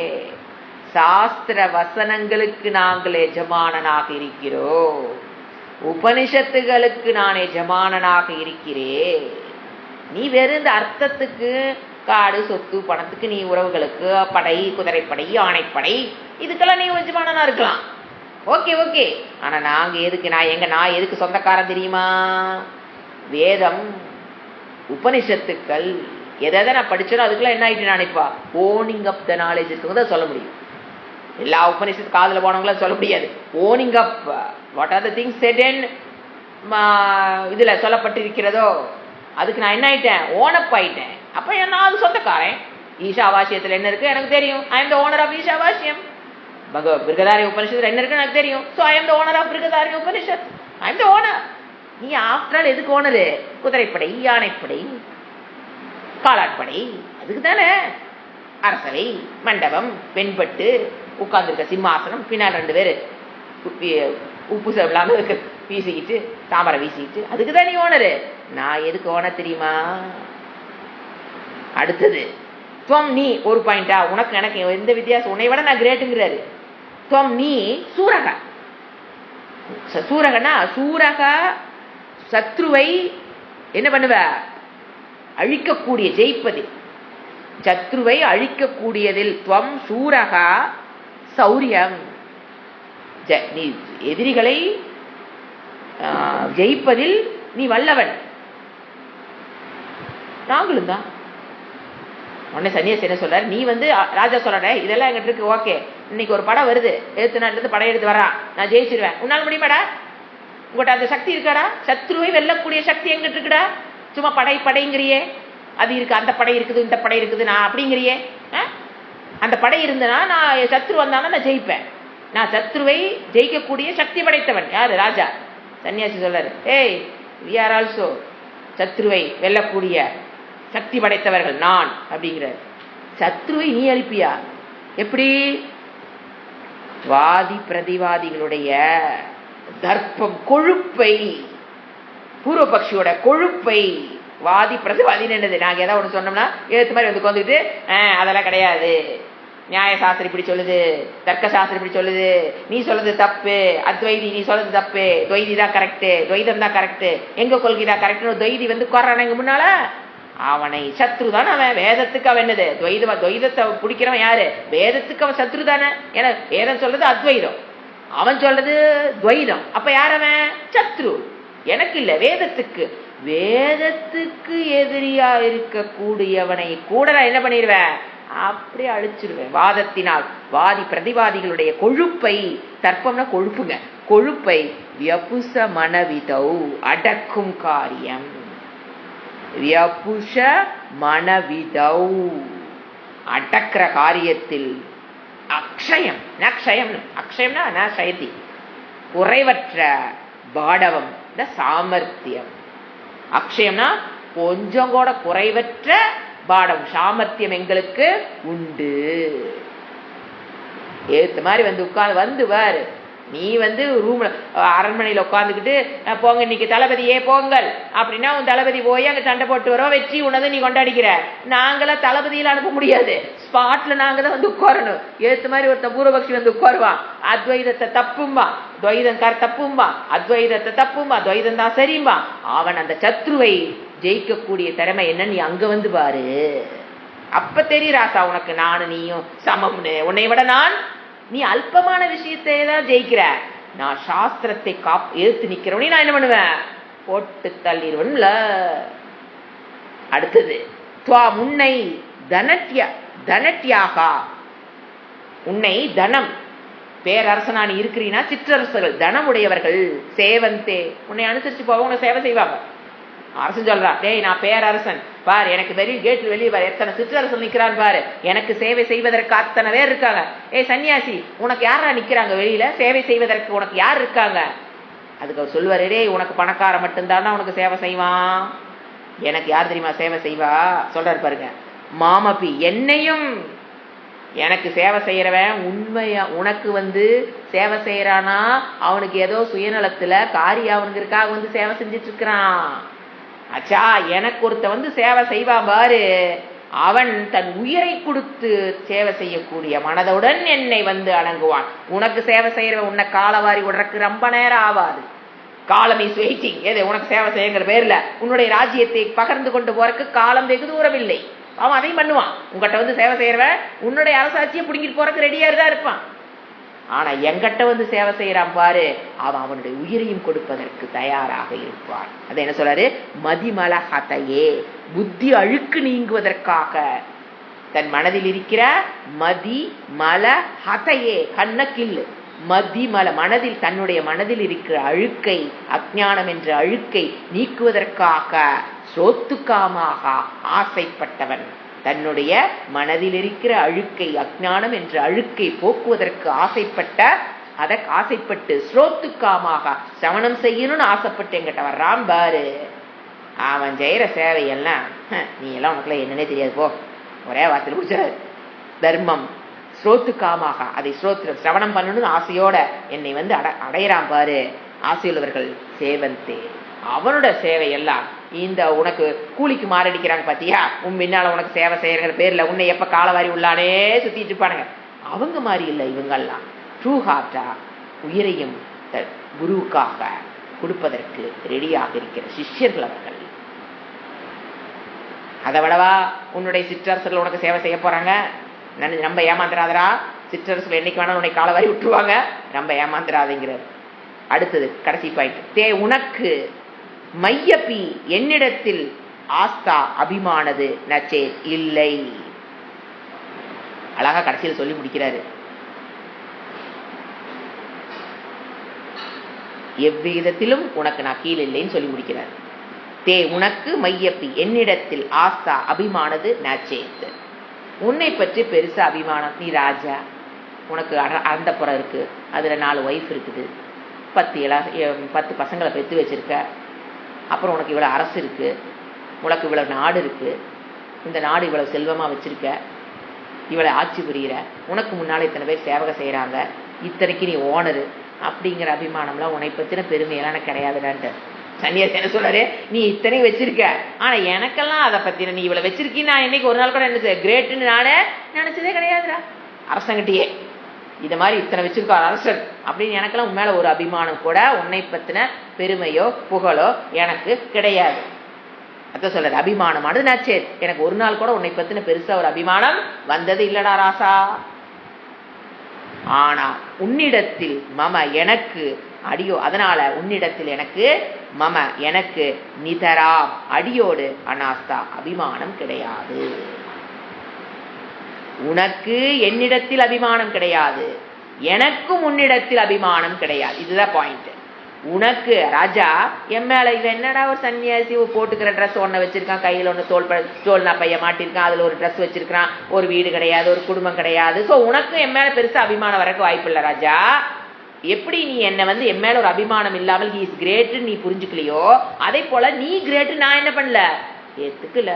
சாஸ்திர வசனங்களுக்கு நாங்கள் எஜமானனாக இருக்கிறோம், உபனிஷத்துகளுக்கு நான் எஜமானனாக இருக்கிறேன். நீ வெறும் இந்த அர்த்தத்துக்கு, காடு சொத்து பணத்துக்கு, நீ உறவுகளுக்கு படை, குதிரைப்படை, யானைப்படை, இதுக்கெல்லாம் நீ எஜமானனா இருக்கலாம். Okay okay. ஆனா நாங்க எதுக்கு? நான் எதுக்கு சொந்தக்காரன் தெரியுமா? வேதம், உபனிஷத்துக்கள் எதை நான் படிச்சனோ அதுக்கெல்லாம் என்ன ஆயிட்டு நினைப்பா? ஓனிங் அப் த நாலேஜ் இருக்குங்க சொல்ல முடியும். எல்லா உபனிஷத்து காதுல போனவங்களும் சொல்ல முடியாது. Owning up what are the things said in இதுல சொல்லப்பட்டிருக்கிறதோ அதுக்கு நான் என்ன ஆயிட்டேன்? ஓனப் ஆயிட்டேன். அப்ப நான் அது சொந்தக்காரன். ஈஷாவாசியத்துல என்ன இருக்கு எனக்கு தெரியும். I am the owner of Ishavasyam. Brihadaranya உபனிஷத்துல என்ன இருக்கு எனக்கு தெரியும். So I am the owner of Brihadaranya Upanishad. I am the owner. நீ ஆஃப்டர் ஆல் எதுக்கு ஓனரு? குதிரைப்படை, யானைப்படை, காலாட்படை, அதுக்கு தானே. அரசவை, மண்டபம், பெண்பட்டு, உட்கார்ந்துருக்க சிம்மாசனம், பின்னால் 2 பேரு உப்பு இல்லாம இருக்கு வீசிக்கிட்டு, தாமரை வீசிக்கிட்டு, அதுக்கு தான் நீ ஓனரு. நான் எதுக்கு ஓனர் தெரியுமா? அடுத்தது துவம் நீ ஒரு பாயிண்டா, உனக்கு எனக்கு எந்த வித்தியாசம், உன்னை விட நான் கிரேட்டுங்கிறாரு. துவம் நீ சூரக. சூரகனா சூரக சத்ருவை என்ன பண்ணுவ, அழிக்கக்கூடிய, ஜெயிப்பது, சத்ருவை அழிக்கக்கூடியதில். துவம் சூரக சௌரியம், நீ எதிரிகளை ஜெயிப்பதில் நீ வல்லவன். நாங்களும் தான். உடனே சன்னியாசி என்ன சொல்றாரு, நீ ராஜா சொல்ற இதெல்லாம் எங்கிட்ட இருக்கு, ஓகே, இன்னைக்கு ஒரு படம் வருது, எழுத்து நாட்டுல இருந்து படம் எடுத்து வரான், நான் ஜெயிச்சிருவேன், உன்னால முடியுமாடா? உங்கள்கிட்ட அந்த சக்தி இருக்காடா? சத்ருவை வெல்லக்கூடிய சக்தி எங்கிட்ட இருக்குடா? சும்மா படைங்கிறியே, அது இருக்கு, அந்த படை இருக்குது, இந்த படை இருக்குது, நான் அப்படிங்கிறியே. அந்த படை இருந்தனா நான் சத்ரு வந்தானா நான் ஜெயிப்பேன். நான் சத்ருவை ஜெயிக்கக்கூடிய சக்தி படைத்தவன். யாரு? ராஜா. சன்னியாசி சொல்றாரு, ஏய் we are also சத்ருவை வெல்லக்கூடிய சக்தி படைத்தவர்கள் நான் அப்படிங்கிற. சத்ருவை நீ அழிப்பியா? எப்படி? வாதி பிரதிவாதிகளுடைய தர்ப்பம், கொழுப்பை, பூர்வபக்ஷியோட கொழுப்பை. வாதி பிரதிவாதின்னு என்னது? நாங்க ஏதாவது ஒண்ணு சொன்னோம்னா எழுத்து மாதிரி வந்துட்டு அதெல்லாம் கிடையாது, நியாய சாஸ்திரம் இப்படி சொல்லுது, தர்க்க சாஸ்திரம் இப்படி சொல்லுது, நீ சொல்றது தப்பு, அத்வைதி நீ சொல்றது தப்பு, துவைதி தான் கரெக்ட், துவைதம் தான் கரெக்ட், எங்க கொள்கை தான் கரெக்ட்னு துவைதி குறானுங்க முன்னால அவனை சத்ரு தானே அவன். வேதத்துக்கு அவன் என்னது? துவைதத்தை பிடிக்கிறவன் யாரு? வேதத்துக்கு அவன் சத்ரு தானே. ஏன்னா வேதம் சொல்றது அத்வைதம், அவன் சொல்றது துவைதம். அப்ப யார் அவன்? சத்ரு. எனக்கு இல்ல, வேதத்துக்கு. வேதத்துக்கு எதிரியா இருக்கக்கூடியவனை கூட நான் என்ன பண்ணிடுவேன்? அப்படியே அழிச்சிருவேன் வாதத்தினால். வாதி பிரதிவாதிகளுடைய கொழுப்பை, தர்ப்பம்னா கொழுப்புங்க, கொழுப்பை வியபுச மனவிதௌ, அடக்கும் காரியம். வியபுஷ மனவிதௌ, அடக்கிற காரியத்தில். அக்ஷயம், நக்ஷயம், அக்ஷயம்னா நயதி, குறைவற்ற. பாடவம் சாமர்த்தியம். அக்ஷயம்னா கொஞ்சம் கூட குறைவற்ற பாடம், சாமர்த்தியம் எங்களுக்கு உண்டு. ஏத்த மாதிரி உட்கார்ந்து வாரு. நீ ரூம்ல அரண்மனையில உட்காந்துக்கிட்டு போங்க இன்னைக்கு தளபதியே போங்கள் அப்படின்னா உன் தளபதி போய் அங்க சண்டை போட்டு வரோம், வெற்றி உனதை நீ கொண்டாடிக்கிற. நாங்களாம் தளபதியில அனுப்ப முடியாது, ஸ்பாட்ல நாங்க தான் உட்காரணும். ஏத்த மாதிரி ஒருத்தன் பூர்வபக்ஷி உட்காருவான், அத்வைதத்தை தப்பும்பா, துவைதம் தப்பும்பா, அத்வைதத்தை தப்பும்பா, துவைதம் தான் சரிம்பா. அவன் அந்த சத்ருவை ஜெயிக்கக்கூடிய திறமை என்ன நீ அங்க பாரு. அப்ப தெரிய ராசா உனக்கு நானும் நீயும் சமம்னு. உன்னை விட நீ அல்பமான விஷயத்தை தான் ஜெயிக்கிற. நான் சாஸ்திரத்தை எழுத்து நிக்கிறவனே நான் என்ன பண்ணுவேன்? போட்டு தள்ளிடுவன்ல. அடுத்தது துவா முன்னை தனட்யாகா, உன்னை தனம், பேரரசனா நீ இருக்கிறீனா, சிற்றரசர்கள் தனம் உடையவர்கள் சேவந்தே, உன்னை அனுசரிச்சு போக உன்னை சேவை செய்வாங்க. அரசன் சொல்றா, டேய் நான் பேரரசன் பாரு, எனக்கு கேட்ல வெளியே பாரு எத்தனை சிற்றரசன் நிக்கிறான் பாரு, எனக்கு சேவை செய்வதற்கு அத்தனை பேர் இருக்காங்க. ஏய் சன்னியாசி, உனக்கு யாரா நிக்கிறாங்க வெளியில சேவை செய்வதற்கு? உனக்கு யார் இருக்காங்க? அதுக்கு அவர் சொல்லுவாரு, டேய் உனக்கு பணக்கார மட்டும்தானா உனக்கு சேவை செய்வான், எனக்கு யார் தெரியுமா சேவை செய்வா? சொல்றாரு பாருங்க, மாமபி, என்னையும் எனக்கு சேவை செய்யறவன் உண்மையா உனக்கு சேவை செய்யறானா அவனுக்கு ஏதோ சுயநலத்துல காரியம் அவனுக்கு சேவை செஞ்சிட்டு இருக்கிறான். அச்சா எனக்கு ஒருத்த சேவை செய்வான் பாரு, அவன் தன் உயிரை கொடுத்து சேவை செய்யக்கூடிய மனதுடன் என்னை அணங்குவான். உனக்கு சேவை செய்யறவன் உன்னை காலவாரி விடுறதுக்கு ரொம்ப நேரம் ஆகாது. காலம் இஸ் வெயிட்டிங். எது உனக்கு சேவை செய்யுங்கிற பேர்ல உன்னுடைய ராஜ்யத்தை பகிர்ந்து கொண்டு போறதுக்கு காலம் வெகு தூரம் இல்லை. அவன் அதையும் பண்ணுவான். உங்ககிட்ட சேவை செய்யறவன் உன்னுடைய அரசாட்சியை பிடிங்கிட்டு போறதுக்கு ரெடியா தான் இருப்பான். ஆனா எங்கிட்ட சேவை செய்யறான் பாரு, அவன் அவனுடைய உயிரையும் கொடுப்பதற்கு தயாராக இருப்பான். அதை என்ன சொல்றாரு? மதிமல ஹதையே, புத்தி அழுக்கு நீங்குவதற்காக தன் மனதில் இருக்கிற மதி மல ஹதையே, கண்ண கில்லு, மதிமல மனதில், தன்னுடைய மனதில் இருக்கிற அழுக்கை, அஞ்ஞானம் என்ற அழுக்கை நீக்குவதற்காக சோத்துக்காமாக ஆசைப்பட்டவன், தன்னுடைய மனதில் இருக்கிற அழுக்கை, அஞ்ஞானம் என்ற அழுக்கை போக்குவதற்கு ஆசைப்பட்டு ஸ்ரோத்துக்காமாக சமணம் செய்யணும்னு ஆசைப்பட்டு என்கிட்ட வர்றான் பாரு. அவன் செய்யற சேவையெல்லாம் நீ எல்லாம் உனக்குலாம் என்னன்னே தெரியாது போ, ஒரே வார்த்தையில் முடிச்சாரு. தர்மம் ஸ்ரோத்துக்காமாக, அதை சிரவணம் பண்ணணும்னு ஆசையோட என்னை அடையிறான் பாரு. ஆசையுள்ளவர்கள் சேவந்தே, அவனோட சேவையெல்லாம் இந்த உனக்கு கூலிக்கு மாரடிக்கிறாங்க பாத்தியா, உன் பின்னால உனக்கு சேவை செய்யற பேர்ல உன்னை எப்ப காலவாரி உள்ளானே சுத்திட்டு இருப்பானுங்க. அவங்க மாதிரி இல்லை இவங்கெல்லாம். ட்ரூ ஹார்ட்டா உயிரையும் குருவுக்காக கொடுப்பதற்கு ரெடியாக இருக்கிற சிஷ்யர்கள் அவர்கள். அதை விடவா உன்னுடைய சிற்றரசர்கள் உனக்கு சேவை செய்ய போறாங்க? ரொம்ப ஏமாந்துராதரா. சிற்றரசர்கள் என்னைக்கு வேணாலும் உன்னை காலவாரி விட்டுருவாங்க, ரொம்ப ஏமாந்துராதுங்கிறார். அடுத்தது கடைசி பாயிண்ட். தே உனக்கு மையப்பி என்னிடத்தில் ஆஸ்தா அபிமானது நச்சே இல்லை. அழகா கடைசியில் சொல்லி முடிக்கிறாரு. எவ்விதத்திலும் உனக்கு நான் கீழ் இல்லைன்னு சொல்லி முடிக்கிறார். தே உனக்கு மையப்பி என்னிடத்தில் ஆஸ்தா அபிமானது நச்சேத். உன்னை பற்றி பெருசா அபிமானம். நீ ராஜா, உனக்கு அந்தப்புறம் இருக்கு, அதுல 4 ஒய்ஃப் இருக்குது, 10 பசங்களை பெற்று வச்சிருக்க, அப்புறம் உனக்கு இவ்வளவு அரசு இருக்கு, உனக்கு இவ்வளவு நாடு இருக்கு, இந்த நாடு இவ்வளவு செல்வமா வச்சிருக்க, இவ்வளவு ஆட்சி புரியிற, உனக்கு முன்னால இத்தனை பேர் சேவகம் செய்யறாங்க, இத்தனைக்கு நீ ஓனரு அப்படிங்கிற அபிமானம்லாம் உன்னை பத்தின பெருமையெல்லாம் கிடையாதுடான்ட்டு சன்னியாசி என்ன சொல்றாரு, நீ இத்தனை வச்சிருக்க, ஆனா எனக்கெல்லாம் அதை பத்தின நீ இவ்வளவு வச்சிருக்கீ நான் என்னைக்கு ஒரு நாள் கூட என்ன கிரேட்டுன்னு நானே நினைச்சதே கிடையாதுடா. அரசங்கிட்டயே இத மாதிரி இத்தனை வச்சிருக்கார் அரசன் அப்படின்னு எனக்கெல்லாம் உன் மேல ஒரு அபிமானம் கூட, உன்னை பத்தின பெருமையோ புகழோ எனக்கு கிடையாது. அதான் சொல்றாரு, அபிமானமானது நச்சே, எனக்கு ஒரு நாள் கூட உன்னை பத்தின பெருசா ஒரு அபிமானம் வந்தது இல்லடா ராசா. ஆனா உன்னிடத்தில் மம எனக்கு அடியோ, அதனால உன்னிடத்தில் எனக்கு மம எனக்கு நிதரா அடியோடு அனாஸ்தா அபிமானம் கிடையாது. உனக்கு என்னிடத்தில் அபிமானம் கிடையாது, எனக்கும் உன்னிடத்தில் அபிமானம் கிடையாது. இதுதான் பாயிண்ட். உனக்கு ராஜா என் மேல இவன் என்னடா ஒரு சன்னியாசி போட்டுக்கிற ட்ரெஸ் ஒன்ன வச்சிருக்கான், கையில ஒண்ணு தோல்னா பைய மாட்டிருக்கான், அதுல ஒரு ட்ரெஸ் வச்சிருக்கான், ஒரு வீடு கிடையாது, ஒரு குடும்பம் கிடையாது. சோ உனக்கு என் மேல பெருசா அபிமானம் வரக்கு வாய்ப்பு இல்லை ராஜா. எப்படி நீ என்ன என் மேல ஒரு அபிமானம் இல்லாமல் ஹி இஸ் கிரேட் நீ புரிஞ்சுக்கலையோ, அதே போல நீ கிரேட் நான் என்ன பண்ணல ஏத்துக்கல.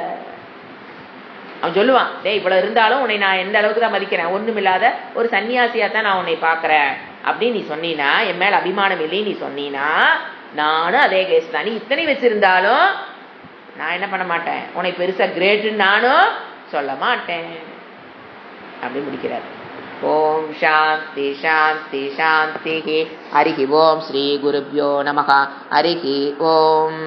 அவன் சொல்லுவான், டேய் இவ்வளவு இருந்தாலும் உன்னை நான் எந்த அளவுக்கு தான் மதிக்கிறேன், ஒண்ணும் இல்லாத ஒரு சன்னியாசியா தான் நான் உன்னை பாக்குறேன் அப்படின்னு நீ சொன்னீனா, என் மேல அபிமானம் இல்லைன்னு நீ சொன்னீனா, நானும் அதே கேஸ் தான். நீ இத்தனை வச்சிருந்தாலும் நான் என்ன பண்ண மாட்டேன், உன்னை பெருசா கிரேட்னு நானும் சொல்ல மாட்டேன் அப்படி முடிக்கிறார். ஓம் சாந்தி சாந்தி சாந்தி. ஹரிஹி ஓம் ஸ்ரீ குருப்யோ நமஹ. ஹரிஹி ஓம்.